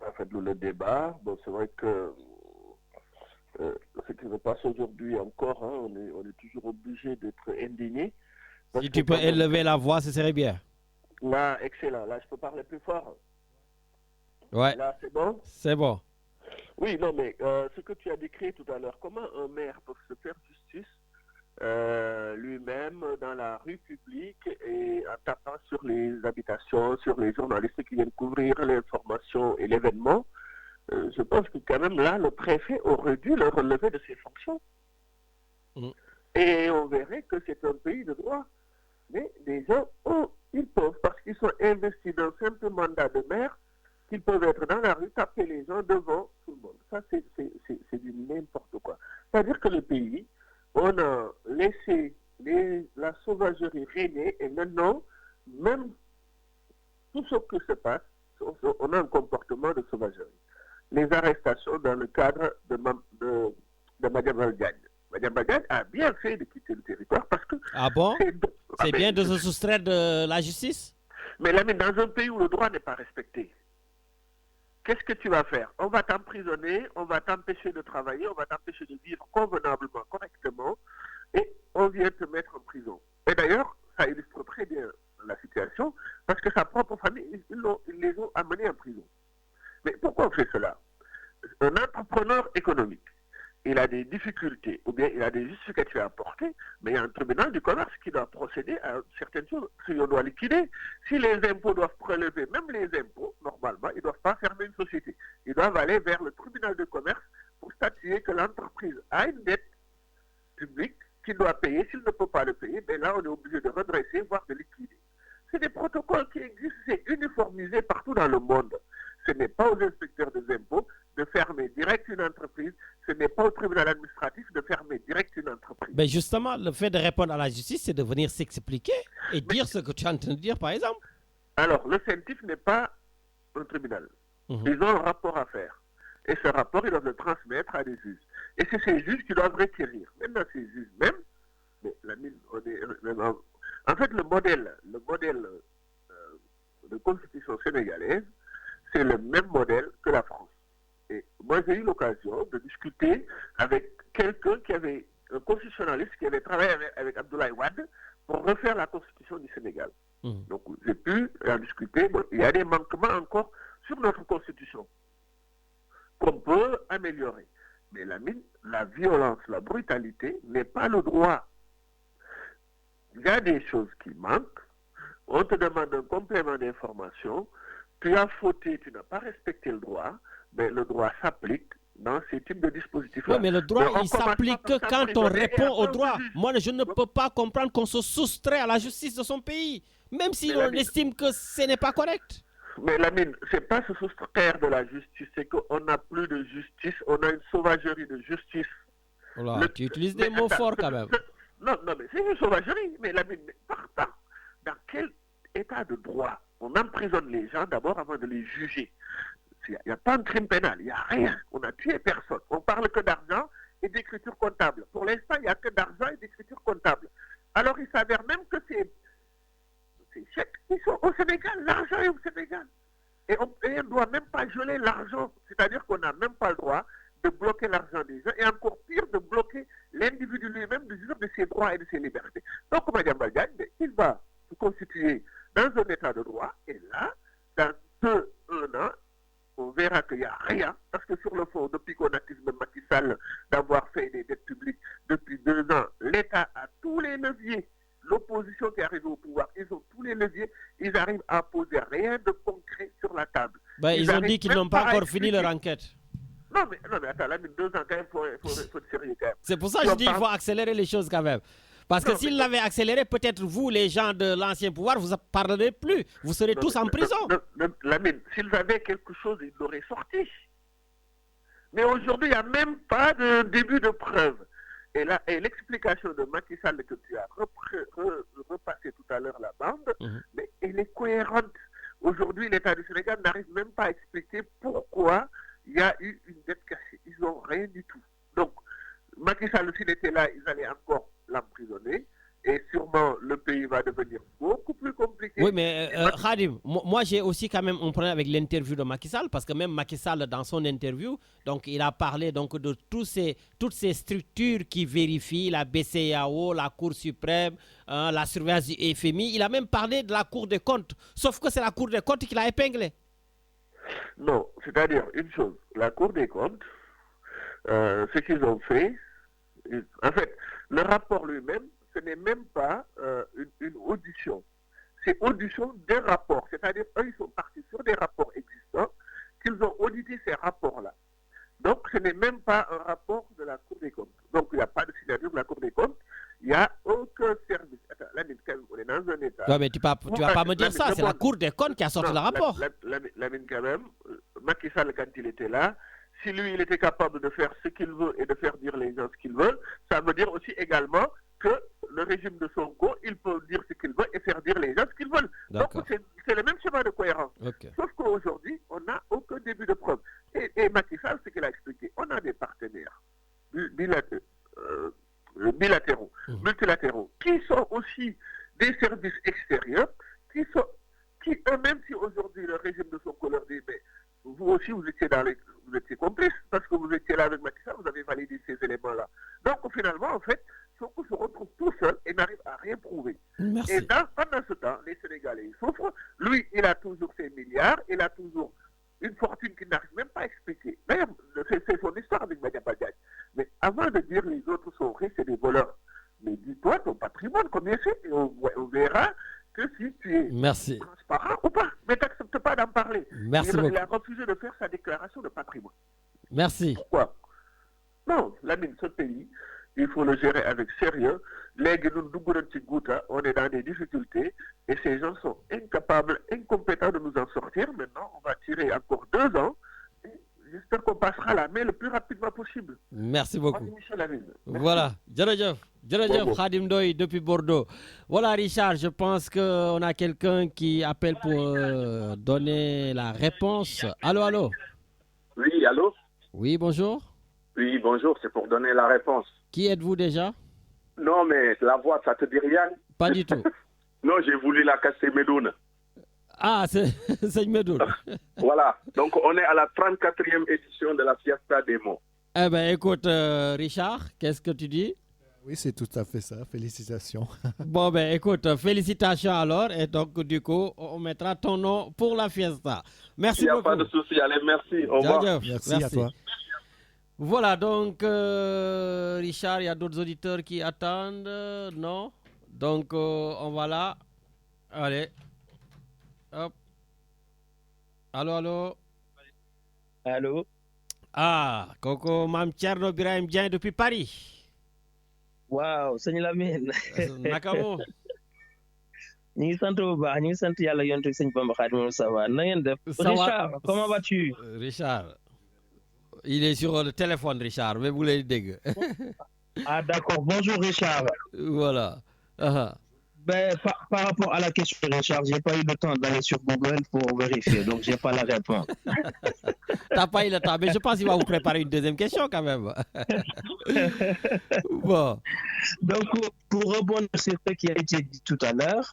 Speaker 7: En fait, le débat, bon, c'est vrai que ce qui se passe aujourd'hui encore, hein, on est toujours obligé d'être indigné.
Speaker 4: Si tu peux élever la voix, ce serait bien.
Speaker 7: Là, excellent. Là, je peux parler plus fort.
Speaker 4: Ouais.
Speaker 7: Là, c'est bon?
Speaker 4: C'est bon.
Speaker 7: Oui, non, mais ce que tu as décrit tout à l'heure, comment un maire peut se faire justice lui-même dans la rue publique et en tapant sur les habitations, sur les journalistes qui viennent couvrir l'information et l'événement, je pense que quand même là, le préfet aurait dû le relever de ses fonctions. Et on verrait que c'est un pays de droit. Mais des gens, ils peuvent, parce qu'ils sont investis d'un simple mandat de maire, qu'ils peuvent être dans la rue, taper les gens devant tout le monde. Ça, c'est du n'importe quoi. C'est-à-dire que le pays, on a laissé la sauvagerie régner et maintenant, même tout ce qui se passe, on a un comportement de sauvagerie. Les arrestations dans le cadre de Mme Diagne. Mme Diagne a bien fait de quitter le territoire parce que...
Speaker 4: Ah bon? C'est bien de se soustraire de la justice?
Speaker 7: Mais là, dans un pays où le droit n'est pas respecté, qu'est-ce que tu vas faire? On va t'emprisonner, on va t'empêcher de travailler, on va t'empêcher de vivre convenablement, correctement, et on vient te mettre en prison. Et d'ailleurs, ça illustre très bien la situation, parce que sa propre famille, ils les ont amenés en prison. Mais pourquoi on fait cela? Un entrepreneur économique, il a des difficultés, ou bien il a des justificatifs à apporter, mais il y a un tribunal du commerce qui doit procéder à certaines choses. Si on doit liquider, si les impôts doivent prélever, même les impôts, normalement, ils ne doivent pas fermer une société. Ils doivent aller vers le tribunal de commerce pour statuer que l'entreprise a une dette publique qu'il doit payer. S'il ne peut pas le payer, ben là, on est obligé de redresser, voire de liquider. C'est des protocoles qui existent, c'est uniformisé partout dans le monde. Ce n'est pas aux inspecteurs des impôts de fermer direct une entreprise, ce n'est pas au tribunal administratif de fermer direct une entreprise.
Speaker 4: Mais justement, le fait de répondre à la justice, c'est de venir s'expliquer et dire ce que tu es en train de dire, par exemple.
Speaker 7: Alors, le CENTIF n'est pas un tribunal. Ils ont un rapport à faire. Et ce rapport, ils doivent le transmettre à des juges. Et c'est ces juges qui doivent requérir. Maintenant, ces juges même, mais en fait, le modèle de constitution sénégalaise, c'est le même modèle que la France. Et moi, j'ai eu l'occasion de discuter avec quelqu'un qui avait, un constitutionnaliste qui avait travaillé avec Abdoulaye Wade pour refaire la constitution du Sénégal. Donc, j'ai pu en discuter. Bon, il y a des manquements encore sur notre constitution qu'on peut améliorer. Mais la violence, la brutalité n'est pas le droit. Il y a des choses qui manquent. On te demande un complément d'information. Tu as fauté, tu n'as pas respecté le droit, mais le droit s'applique dans ces types de dispositifs-là.
Speaker 4: Oui, mais le droit, il s'applique que quand on répond au droit. Moi, je ne peux pas comprendre qu'on se soustrait à la justice de son pays, même si on estime que ce n'est pas correct.
Speaker 7: Mais Lamine, c'est pas se soustraire de la justice, c'est qu'on n'a plus de justice, on a une sauvagerie de justice.
Speaker 4: Voilà, tu utilises des mots forts quand même.
Speaker 7: Non, mais c'est une sauvagerie. Mais Lamine, dans quel état de droit on emprisonne les gens d'abord avant de les juger? Il n'y a pas un crime pénal, il n'y a rien. On n'a tué personne. On parle que d'argent et d'écriture comptable. Pour l'instant, il n'y a que d'argent et d'écriture comptable. Alors, il s'avère même que ces chèques, ils sont au Sénégal. L'argent est au Sénégal. Et on ne doit même pas geler l'argent. C'est-à-dire qu'on n'a même pas le droit de bloquer l'argent des gens et encore pire, de bloquer l'individu lui-même de jouir de ses droits et de ses libertés. Donc, Mme Diagne, il va se constituer dans un état de droit. Et là, dans 1 an, on verra qu'il n'y a rien. Parce que sur le fond, depuis qu'on accuse même Macky Sall d'avoir fait des dettes publiques depuis 2 ans, l'État a tous les leviers. L'opposition qui arrive au pouvoir, ils ont tous les leviers. Ils arrivent à poser rien de concret sur la table.
Speaker 4: Ils ont dit qu'ils n'ont pas encore fini leur enquête.
Speaker 7: Non, mais attends, là, 2 ans, quand même, il faut être sérieux quand même.
Speaker 4: C'est pour ça que je dis qu'il faut accélérer les choses quand même. Parce que s'ils l'avaient accéléré, peut-être vous, les gens de l'ancien pouvoir, vous ne parlerez plus. Vous serez tous en prison.
Speaker 7: Lamine, s'ils avaient quelque chose, ils l'auraient sorti. Mais aujourd'hui, il n'y a même pas de début de preuve. Et l'explication de Macky Sall que tu as repassé tout à l'heure la bande, mais elle est cohérente. Aujourd'hui, l'État du Sénégal n'arrive même pas à expliquer pourquoi il y a eu une dette cachée. Ils n'ont rien du tout. Donc, Macky Sall, s'il était là, ils allaient encore l'emprisonner. Et sûrement, le pays va devenir beaucoup plus compliqué.
Speaker 4: Oui, mais Khadim, moi j'ai aussi quand même un problème avec l'interview de Macky Sall, parce que même Macky Sall, dans son interview, donc, il a parlé donc, de toutes ces structures qui vérifient, la BCEAO, la Cour suprême, la surveillance du FMI. Il a même parlé de la Cour des comptes, sauf que c'est la Cour des comptes qui l'a épinglé.
Speaker 7: Non, c'est-à-dire une chose, la Cour des comptes, ce qu'ils ont fait, en fait, le rapport lui-même, ce n'est même pas une audition. C'est audition des rapports. C'est-à-dire, eux, ils sont partis sur des rapports existants, qu'ils ont audité ces rapports-là. Donc, ce n'est même pas un rapport de la Cour des comptes. Donc, il n'y a pas de signature de la Cour des comptes. Il n'y a aucun service. Attends, là, on est dans un état.
Speaker 4: Non, mais tu ne vas pas me dire ça. C'est la Cour des comptes qui a sorti le rapport.
Speaker 7: Lamine, quand même, Macky Sall, quand il était là, si lui, il était capable de faire ce qu'il veut et de faire dire les gens ce qu'ils veulent, ça veut dire aussi également que le régime de Sonko, il peut dire ce qu'il veut et faire dire les gens ce qu'ils veulent. Donc, c'est le même schéma de cohérence. Okay. Sauf qu'aujourd'hui, on n'a aucun début de preuve. Et Macky Sall, ce qu'il a expliqué, on a des partenaires bilatéraux, multilatéraux, qui sont aussi des services extérieurs, qui eux-mêmes, si aujourd'hui le régime de Sonko leur dit, mais vous aussi, vous étiez complices, parce que vous étiez là avec Macky Sall, vous avez validé ces éléments-là. Donc, finalement, en fait, Sonko se retrouve tout seul et n'arrive à rien prouver.
Speaker 4: Merci.
Speaker 7: Et pendant ce temps, les Sénégalais souffrent. Lui, il a toujours ses milliards, il a toujours une fortune qu'il n'arrive même pas à expliquer. D'ailleurs, c'est son histoire avec Madiambal Diagne. Mais avant de dire les autres sont riches, c'est des voleurs. Mais dis-toi ton patrimoine, combien c'est, et on verra que si tu es transparent ou pas. Mais tu n'acceptes pas d'en parler. Il a refusé de faire sa déclaration de patrimoine.
Speaker 4: Merci.
Speaker 7: Pourquoi? Non, Lamine, ce pays, il faut le gérer avec sérieux. On est dans des difficultés et ces gens sont incapables, incompétents de nous en sortir. Maintenant, on va tirer encore 2 ans. J'espère qu'on passera la main le plus rapidement possible.
Speaker 4: Merci beaucoup. Voilà, Djeredjef Khadim Ndoye depuis Bordeaux. Voilà, Richard, je pense qu'on a quelqu'un qui appelle pour donner la réponse. Allô?
Speaker 11: Oui, allô?
Speaker 4: Oui, bonjour.
Speaker 11: Oui, bonjour, c'est pour donner la réponse.
Speaker 4: Qui êtes-vous déjà?
Speaker 11: Non, mais la voix, ça te dit rien?
Speaker 4: Pas du tout.
Speaker 11: Non, j'ai voulu la casser Medoune.
Speaker 4: Ah, c'est Medoune.
Speaker 11: Voilà, donc on est à la 34e édition de la Fiesta des mots.
Speaker 4: Eh bien, écoute, Richard, qu'est-ce que tu dis?
Speaker 3: Oui, c'est tout à fait ça. Félicitations.
Speaker 4: Bon, ben écoute, félicitations alors. Et donc, du coup, on mettra ton nom pour la Fiesta. Merci beaucoup.
Speaker 11: Il n'y a pas de souci. Allez, merci. Au revoir.
Speaker 3: Merci à toi.
Speaker 4: Voilà, donc, Richard, il y a d'autres auditeurs qui attendent. Non? Donc, on va là. Allez. Hop. Allô?
Speaker 12: Allô?
Speaker 4: Ah, Coco Mam Thierno Birahim Dieng depuis Paris.
Speaker 12: Waaw, sëñ Lamine.
Speaker 4: Naka mo?
Speaker 12: ñu ngi sant bu baax, ñu ngi sant yàlla yonent sëñ Bamba Khadimou Sawa. Na ngeen def? Richard, comment vas-tu?
Speaker 4: Richard. Il est sur le téléphone, Richard, mais vous l'avez dit.
Speaker 12: Ah, d'accord. Bonjour, Richard.
Speaker 4: Voilà.
Speaker 12: Ben, par rapport à la question de Richard, je n'ai pas eu le temps d'aller sur Google pour vérifier, donc je n'ai pas la réponse.
Speaker 4: Tu n'as pas eu le temps, mais je pense qu'il va vous préparer une deuxième question quand même. Bon.
Speaker 12: Donc, pour rebondir sur ce qui a été dit tout à l'heure,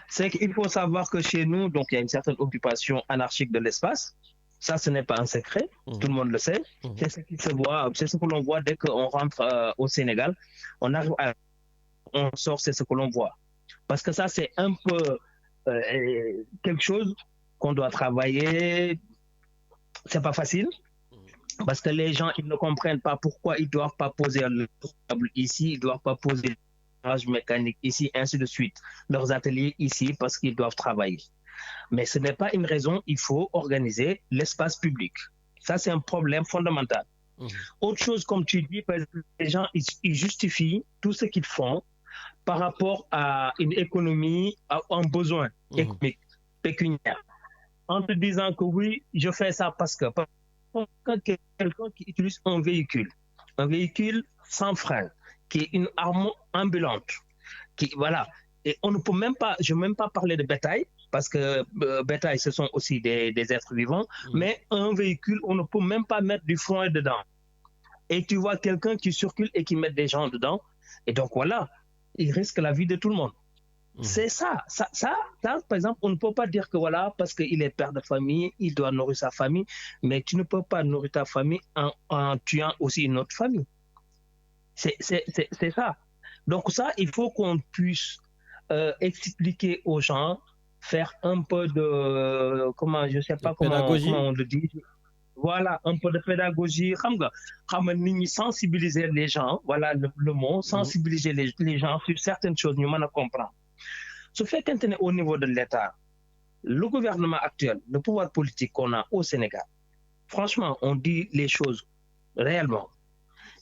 Speaker 12: c'est qu'il faut savoir que chez nous, donc, il y a une certaine occupation anarchique de l'espace. Ça, ce n'est pas un secret, tout le monde le sait. C'est ce qui se voit, c'est ce que l'on voit dès qu'on rentre au Sénégal. On arrive on sort, c'est ce que l'on voit. Parce que ça, c'est un peu quelque chose qu'on doit travailler. C'est pas facile parce que les gens ils ne comprennent pas pourquoi ils doivent pas poser le table ici, ils doivent pas poser le garage mécanique ici, ainsi de suite. Leurs ateliers ici parce qu'ils doivent travailler. Mais ce n'est pas une raison. Il faut organiser l'espace public. Ça c'est un problème fondamental. Autre chose, comme tu dis, les gens ils justifient tout ce qu'ils font par rapport à une économie, à un besoin économique, pécuniaire. En te disant que oui, je fais ça parce que quelqu'un qui utilise un véhicule sans frein, qui est une arme ambulante, voilà. Et on ne peut même pas, je ne veux même pas parler de bétail, parce que bétail, ce sont aussi des êtres vivants, mais un véhicule, on ne peut même pas mettre du frein dedans. Et tu vois quelqu'un qui circule et qui met des gens dedans, et donc voilà, il risque la vie de tout le monde. C'est ça, par exemple, on ne peut pas dire que voilà, parce qu'il est père de famille, il doit nourrir sa famille, mais tu ne peux pas nourrir ta famille en tuant aussi une autre famille. C'est ça. Donc ça, il faut qu'on puisse expliquer aux gens, faire un peu de, je sais pas comment on le dit, voilà, un peu de pédagogie, sensibiliser les gens, voilà le mot, sensibiliser les gens sur certaines choses, nous m'en comprendre. Ce fait qu'au niveau de l'État, le gouvernement actuel, le pouvoir politique qu'on a au Sénégal, franchement, on dit les choses réellement.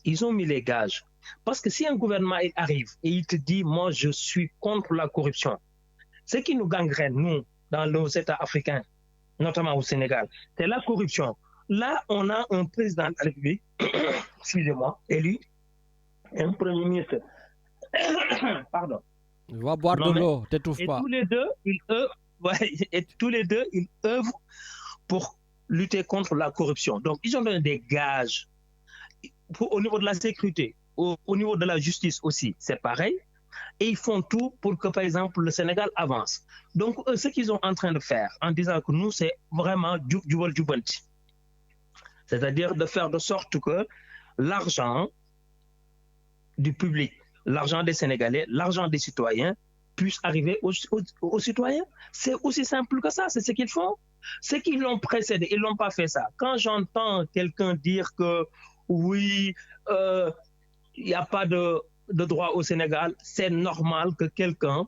Speaker 12: Ils ont mis les gages. Parce que si un gouvernement il arrive et il te dit, moi, je suis contre la corruption, ce qui nous gangrène, nous, dans nos États africains, notamment au Sénégal, c'est la corruption. Là, on a un président de la République, excusez-moi, élu, et un premier ministre. Pardon.
Speaker 4: Va boire de l'eau, t'étouffe pas.
Speaker 12: Tous les deux, ils œuvrent pour lutter contre la corruption. Donc, ils ont donné des gages au niveau de la sécurité, au niveau de la justice aussi, c'est pareil. Et ils font tout pour que, par exemple, le Sénégal avance. Donc, ce qu'ils sont en train de faire, en disant que nous, c'est vraiment Jubanti. C'est-à-dire de faire de sorte que l'argent du public, l'argent des Sénégalais, l'argent des citoyens puisse arriver aux citoyens. C'est aussi simple que ça, c'est ce qu'ils font. Ceux qui l'ont précédé, ils n'ont pas fait ça. Quand j'entends quelqu'un dire que oui, il n'y a pas de droit au Sénégal, c'est normal que quelqu'un,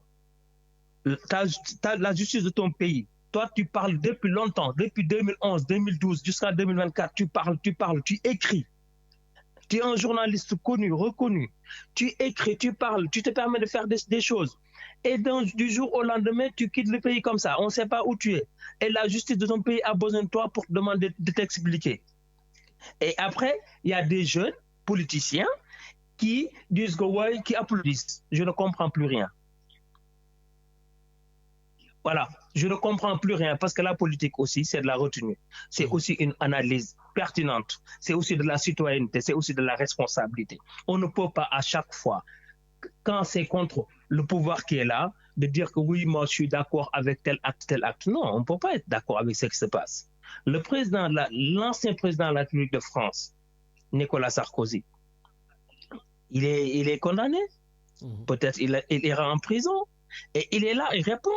Speaker 12: la justice de ton pays, toi tu parles depuis longtemps, depuis 2011, 2012 jusqu'à 2024, tu parles, tu écris. Tu es un journaliste connu, reconnu. Tu écris, tu parles, tu te permets de faire des choses. Et du jour au lendemain, tu quittes le pays comme ça. On ne sait pas où tu es. Et la justice de ton pays a besoin de toi pour te demander de t'expliquer. Et après, il y a des jeunes politiciens qui disent que ouais, qui applaudissent. Je ne comprends plus rien. Voilà, je ne comprends plus rien parce que la politique aussi, c'est de la retenue. C'est aussi une analyse pertinente. C'est aussi de la citoyenneté, c'est aussi de la responsabilité. On ne peut pas à chaque fois, quand c'est contre le pouvoir qui est là, de dire que oui, moi je suis d'accord avec tel acte. Non, on ne peut pas être d'accord avec ce qui se passe. L'ancien président de la République de France, Nicolas Sarkozy, il est condamné. Peut-être il ira en prison. Et il est là, il répond.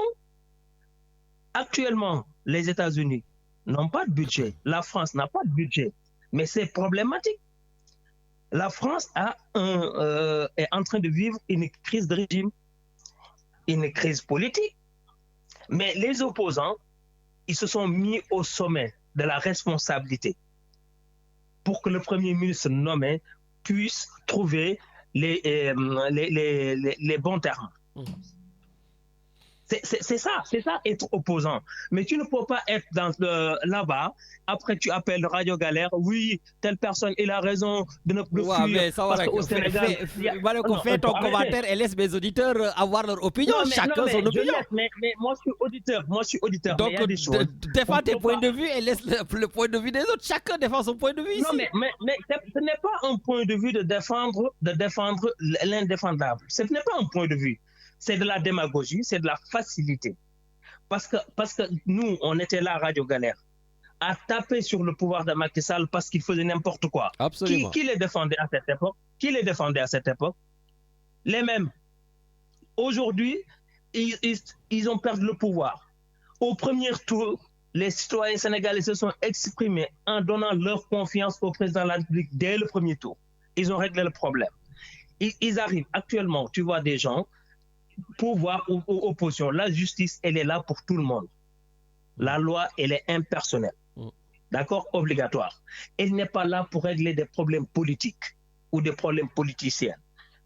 Speaker 12: Actuellement, les États-Unis n'ont pas de budget. La France n'a pas de budget. Mais c'est problématique. La France est en train de vivre une crise de régime, une crise politique. Mais les opposants, ils se sont mis au sommet de la responsabilité pour que le Premier ministre nommé puisse trouver les bons termes. C'est ça, être opposant. Mais tu ne peux pas être là-bas, après tu appelles Radio Galère, oui, telle personne, il a raison de ne plus fuir.
Speaker 4: Mais ça
Speaker 12: parce qu'au Sénégal...
Speaker 4: Fais ton commentaire et laisse mes auditeurs avoir leur opinion, chacun son opinion.
Speaker 12: Mais moi je suis auditeur.
Speaker 4: Donc défends tes points de vue et laisse le point de vue des autres. Chacun défend son point de vue ici.
Speaker 12: Non, mais ce n'est pas un point de vue de défendre l'indéfendable. Ce n'est pas un point de vue. C'est de la démagogie, c'est de la facilité. Parce que nous, on était là à Radio Galère, à taper sur le pouvoir de Macky Sall parce qu'il faisait n'importe quoi.
Speaker 4: Absolument.
Speaker 12: Qui les défendait à cette époque? Les mêmes. Aujourd'hui, ils ont perdu le pouvoir. Au premier tour, les citoyens sénégalais se sont exprimés en donnant leur confiance au président de la République dès le premier tour. Ils ont réglé le problème. Ils arrivent actuellement, tu vois des gens, pouvoir ou opposition. La justice, elle est là pour tout le monde. La loi, elle est impersonnelle. D'accord? Obligatoire. Elle n'est pas là pour régler des problèmes politiques ou des problèmes politiciens.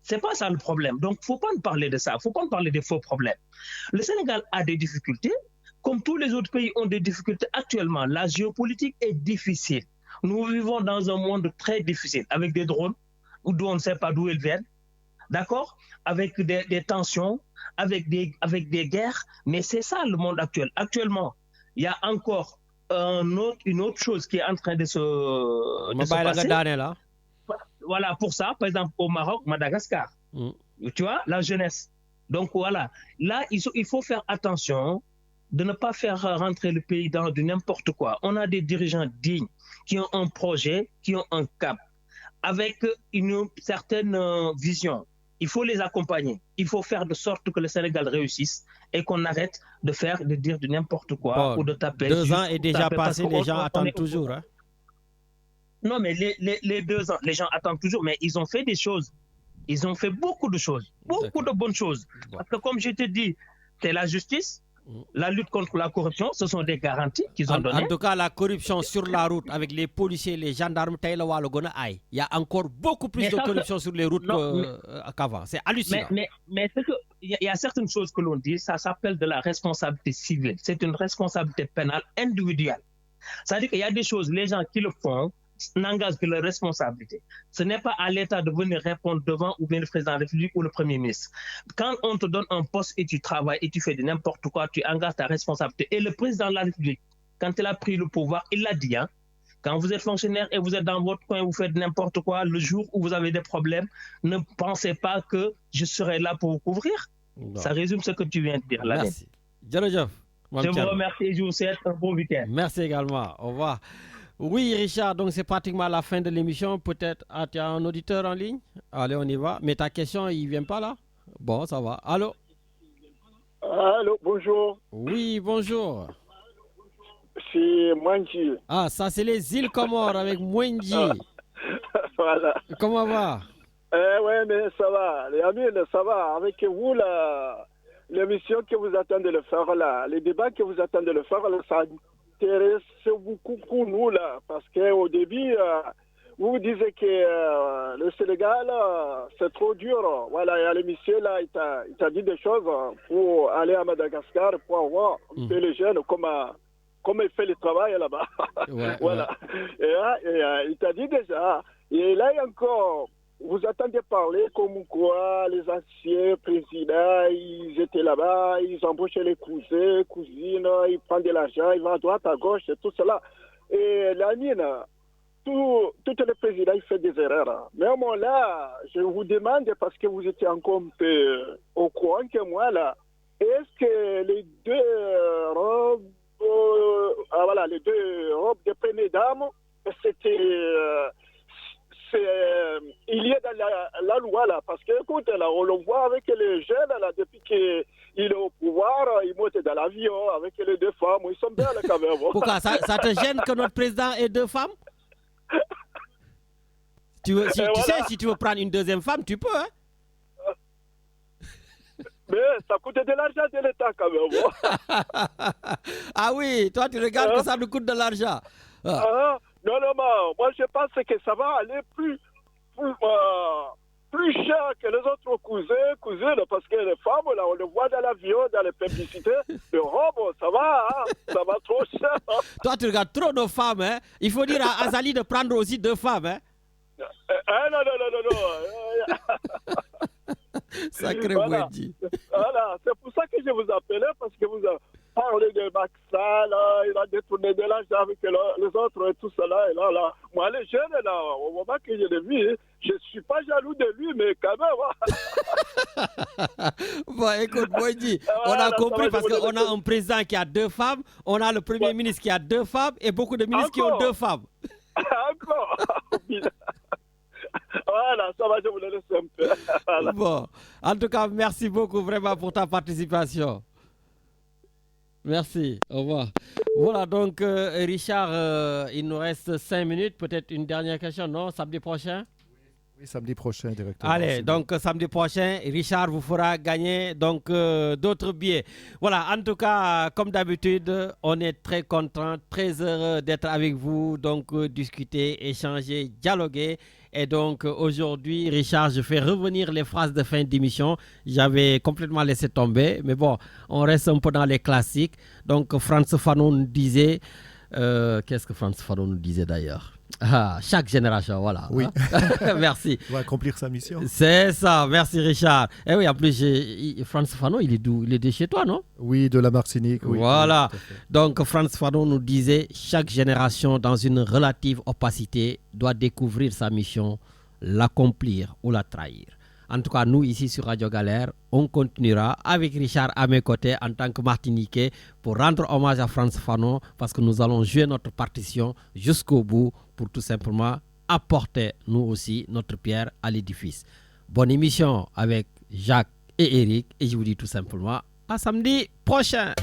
Speaker 12: C'est pas ça le problème. Donc, il ne faut pas nous parler de ça. Il ne faut pas nous parler des faux problèmes. Le Sénégal a des difficultés. Comme tous les autres pays ont des difficultés actuellement, la géopolitique est difficile. Nous vivons dans un monde très difficile, avec des drones, d'où on ne sait pas d'où ils viennent, d'accord? Avec des tensions, avec des guerres. Mais c'est ça le monde actuel. Actuellement, il y a encore une autre chose qui est en train de se passer. Voilà, pour ça, par exemple, au Maroc, Madagascar, tu vois, la jeunesse. Donc voilà, là, il faut faire attention de ne pas faire rentrer le pays dans du n'importe quoi. On a des dirigeants dignes qui ont un projet, qui ont un cap, avec une certaine vision. Il faut les accompagner. Il faut faire de sorte que le Sénégal réussisse et qu'on arrête de dire du n'importe quoi ou de taper.
Speaker 4: 2 ans est déjà passé, les gens attendent toujours. Hein?
Speaker 12: Non, mais les 2 ans, les gens attendent toujours, mais ils ont fait des choses. Ils ont fait beaucoup de choses, beaucoup de bonnes choses. Parce que comme je te dis, c'est la justice, la lutte contre la corruption, ce sont des garanties qu'ils ont données.
Speaker 4: En tout cas, la corruption sur la route avec les policiers, les gendarmes, il y a encore beaucoup plus de corruption sur les routes qu'avant. C'est hallucinant.
Speaker 12: Mais il y a certaines choses que l'on dit, ça s'appelle de la responsabilité civile. C'est une responsabilité pénale individuelle. C'est-à-dire qu'il y a des choses, les gens qui le font, n'engagent que leur responsabilité. Ce n'est pas à l'État de venir répondre devant ou bien le président de la République ou le Premier ministre. Quand on te donne un poste et tu travailles et tu fais de n'importe quoi, tu engages ta responsabilité. Et le président de la République, quand il a pris le pouvoir, il l'a dit, hein, quand vous êtes fonctionnaire et vous êtes dans votre coin, vous faites n'importe quoi, le jour où vous avez des problèmes, ne pensez pas que je serai là pour vous couvrir. Non. Ça résume ce que tu viens de dire.
Speaker 4: Merci.
Speaker 12: Je vous remercie et je vous souhaite un bon week-end.
Speaker 4: Merci également. Au revoir. Oui, Richard, donc c'est pratiquement la fin de l'émission. Peut-être, tu as un auditeur en ligne? Allez, on y va. Mais ta question, il ne vient pas là? Bon, ça va. Allô?
Speaker 13: Allô, bonjour.
Speaker 4: Oui, bonjour.
Speaker 13: C'est Mwenji.
Speaker 4: Ah, ça, c'est les îles Comores avec Mwenji.
Speaker 13: Voilà.
Speaker 4: Comment va?
Speaker 13: Ouais, mais ça va. Les amis, ça va. Avec vous, là, l'émission que vous attendez de faire là, les débats que vous attendez de faire là, ça intéresse beaucoup pour nous là, parce qu'au début, vous disiez que le Sénégal, c'est trop dur. Voilà, et à l'émission là, il t'a dit des choses pour aller à Madagascar, pour avoir un peu les jeunes, comme il fait le travail là-bas.
Speaker 4: Ouais,
Speaker 13: voilà. Ouais. Et il t'a dit déjà. Et là, il y a encore, vous attendez parler comme quoi les anciens présidents, ils étaient là-bas, ils embauchaient les cousins, cousines, ils prennent de l'argent, ils vont à droite, à gauche, et tout cela. Et la mine, tous les présidents, ils font des erreurs. Mais au moment là, je vous demande, parce que vous étiez encore un peu au courant que moi, là, est-ce que les deux robes, les deux robes de première dame, c'était... il y a dans la loi là, parce que écoute là, on le voit avec les jeunes là, depuis qu'il est au pouvoir, ils montent dans l'avion avec les deux femmes, ils sont bien là quand même.
Speaker 4: Pourquoi ça te gêne que notre président ait deux femmes? Tu sais, si tu veux prendre une deuxième femme, tu peux, hein?
Speaker 13: Mais ça coûte de l'argent de l'État quand même.
Speaker 4: Ah oui, toi tu regardes que ça nous coûte de l'argent.
Speaker 13: Non, moi je pense que ça va aller plus cher que les autres cousines, parce que les femmes, là, on le voit dans l'avion, dans les publicités, les robes, ça va trop cher.
Speaker 4: Toi, tu regardes trop nos femmes, hein. Il faut dire à Azali de prendre aussi deux femmes, hein.
Speaker 13: Non.
Speaker 4: Sacré Mwenji.
Speaker 13: Voilà, c'est pour ça que je vous appelais, parce que vous parlez de Maxa, là, il a détourné de l'argent avec les autres et tout cela. Et là. Moi, les jeunes, là, au moment que je l'ai vu, je ne suis pas jaloux de lui, mais quand
Speaker 4: même. Bon, écoute, Mwenji, on a compris parce qu'on a un président qui a deux femmes, on a le premier ministre qui a deux femmes et beaucoup de ministres qui ont deux femmes.
Speaker 13: Encore. Voilà, ça va, je vous le laisse un peu. Voilà.
Speaker 4: Bon, en tout cas, merci beaucoup vraiment pour ta participation. Merci, au revoir. Voilà, donc Richard, il nous reste 5 minutes, peut-être une dernière question, non? Samedi prochain?
Speaker 3: Oui, samedi prochain, directeur.
Speaker 4: Allez, donc samedi prochain, Richard vous fera gagner donc d'autres billets. Voilà, en tout cas, comme d'habitude, on est très content, très heureux d'être avec vous, donc discuter, échanger, dialoguer. Et donc aujourd'hui, Richard, je fais revenir les phrases de fin d'émission. J'avais complètement laissé tomber, mais bon, on reste un peu dans les classiques. Donc Frantz Fanon nous disait, qu'est-ce que Frantz Fanon nous disait d'ailleurs? Chaque génération, voilà.
Speaker 3: Oui.
Speaker 4: Merci.
Speaker 3: Il va accomplir sa mission.
Speaker 4: C'est ça, merci Richard. Et oui, en plus, Frantz Fanon, il est d'où? Il est de chez toi, non?
Speaker 3: Oui, de la Martinique. Oui,
Speaker 4: voilà.
Speaker 3: Oui,
Speaker 4: donc, Frantz Fanon nous disait, chaque génération, dans une relative opacité, doit découvrir sa mission, l'accomplir ou la trahir. En tout cas, nous, ici sur Radio Galère, on continuera avec Richard à mes côtés en tant que Martiniquais pour rendre hommage à Frantz Fanon parce que nous allons jouer notre partition jusqu'au bout pour tout simplement apporter, nous aussi, notre pierre à l'édifice. Bonne émission avec Jacques et Eric et je vous dis tout simplement à samedi prochain.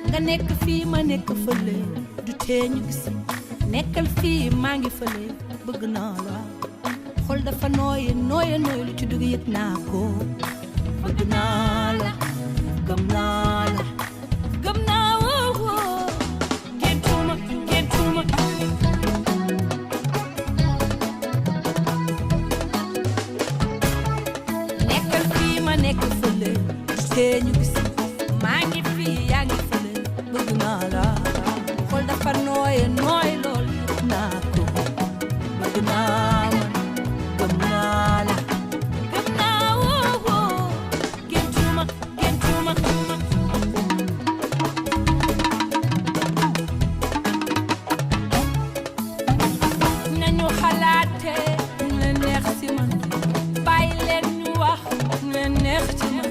Speaker 14: nga nekk fii ma nekk fële du tee ñu gis nekkal fii maa ngi fële bëgg naa la xol dafa nooye lu ci dugg yëg naa ko bëgg naa la gëm naa la gëm naa woo géntuma nekkal fii ma nekk fële du tee ñu gis maa ngi fii yaa ngi fële bëgg naa la xol dafa nooye lool naa ko bëgg naa man gëm naa la gëm naa woo géntuma nañu xalaate ñu leen neex ci man bàyyi leen ñu wax ñu leen neex ci man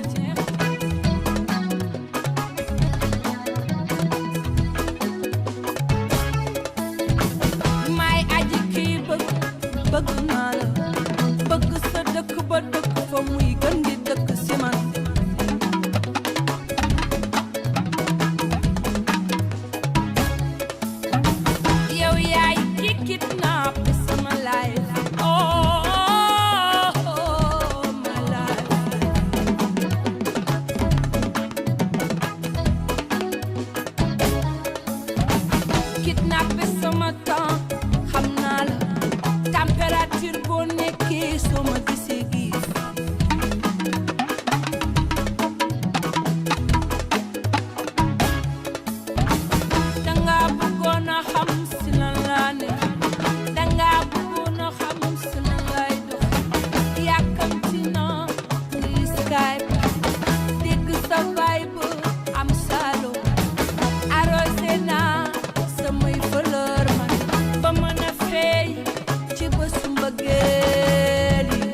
Speaker 14: bëgg naa la bëgg sa dëkk ba dëkk fa muy gën di dëkk si man yow yaay ki kidnap sama life oh my life kidnap sama temps xam naa la température boo nekkee soo ma gisee gis danga bëggoon a xam si lan laa ne danga bëggoon a xam si lan lay dox yàkkamti naa di Skype dégg sa vibe am salo arrosé naa samay fleur man ba mën a feey ci bésu mbëggeel yi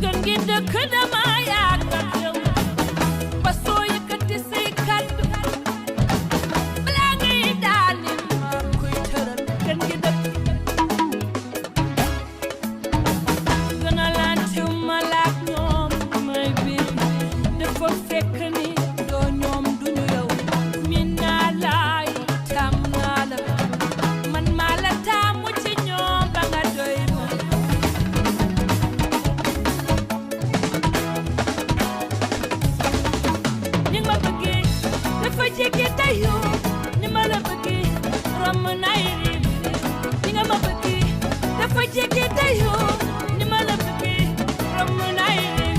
Speaker 14: gën gi dëkk dama yaakaar yow ba soo yëkkati say kàddu balaa ngay daani ma koy tëral gën gi dëkk gën a lante ma laak ñoom may biir dafa fekk ni doo ñoom duñu yow min naa laay taam naa la man maa la taamu ci ñoom ba nga doy ma ni ma bëggee dafa jege dayoo ni ma la bëggee romb nay riir ni nga ma bëggee dafa jege dayoo ni ma la bëggee romb nay riir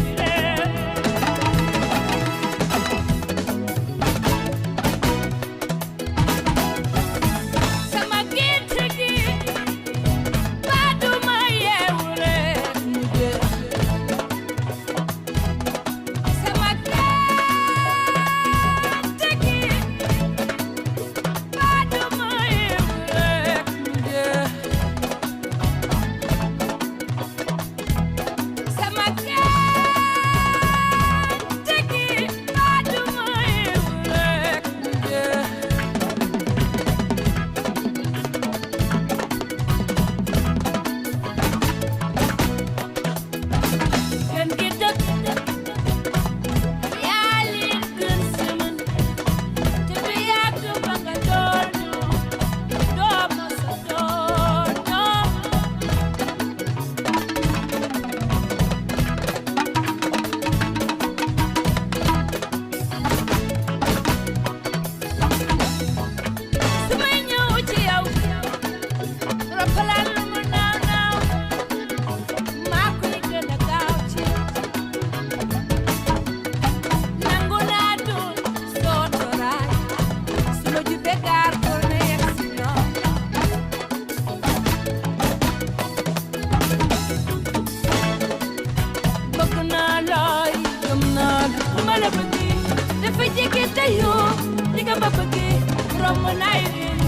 Speaker 14: ma la bëggee dafa jege tayoo ni nga ma bëggee romb naay leen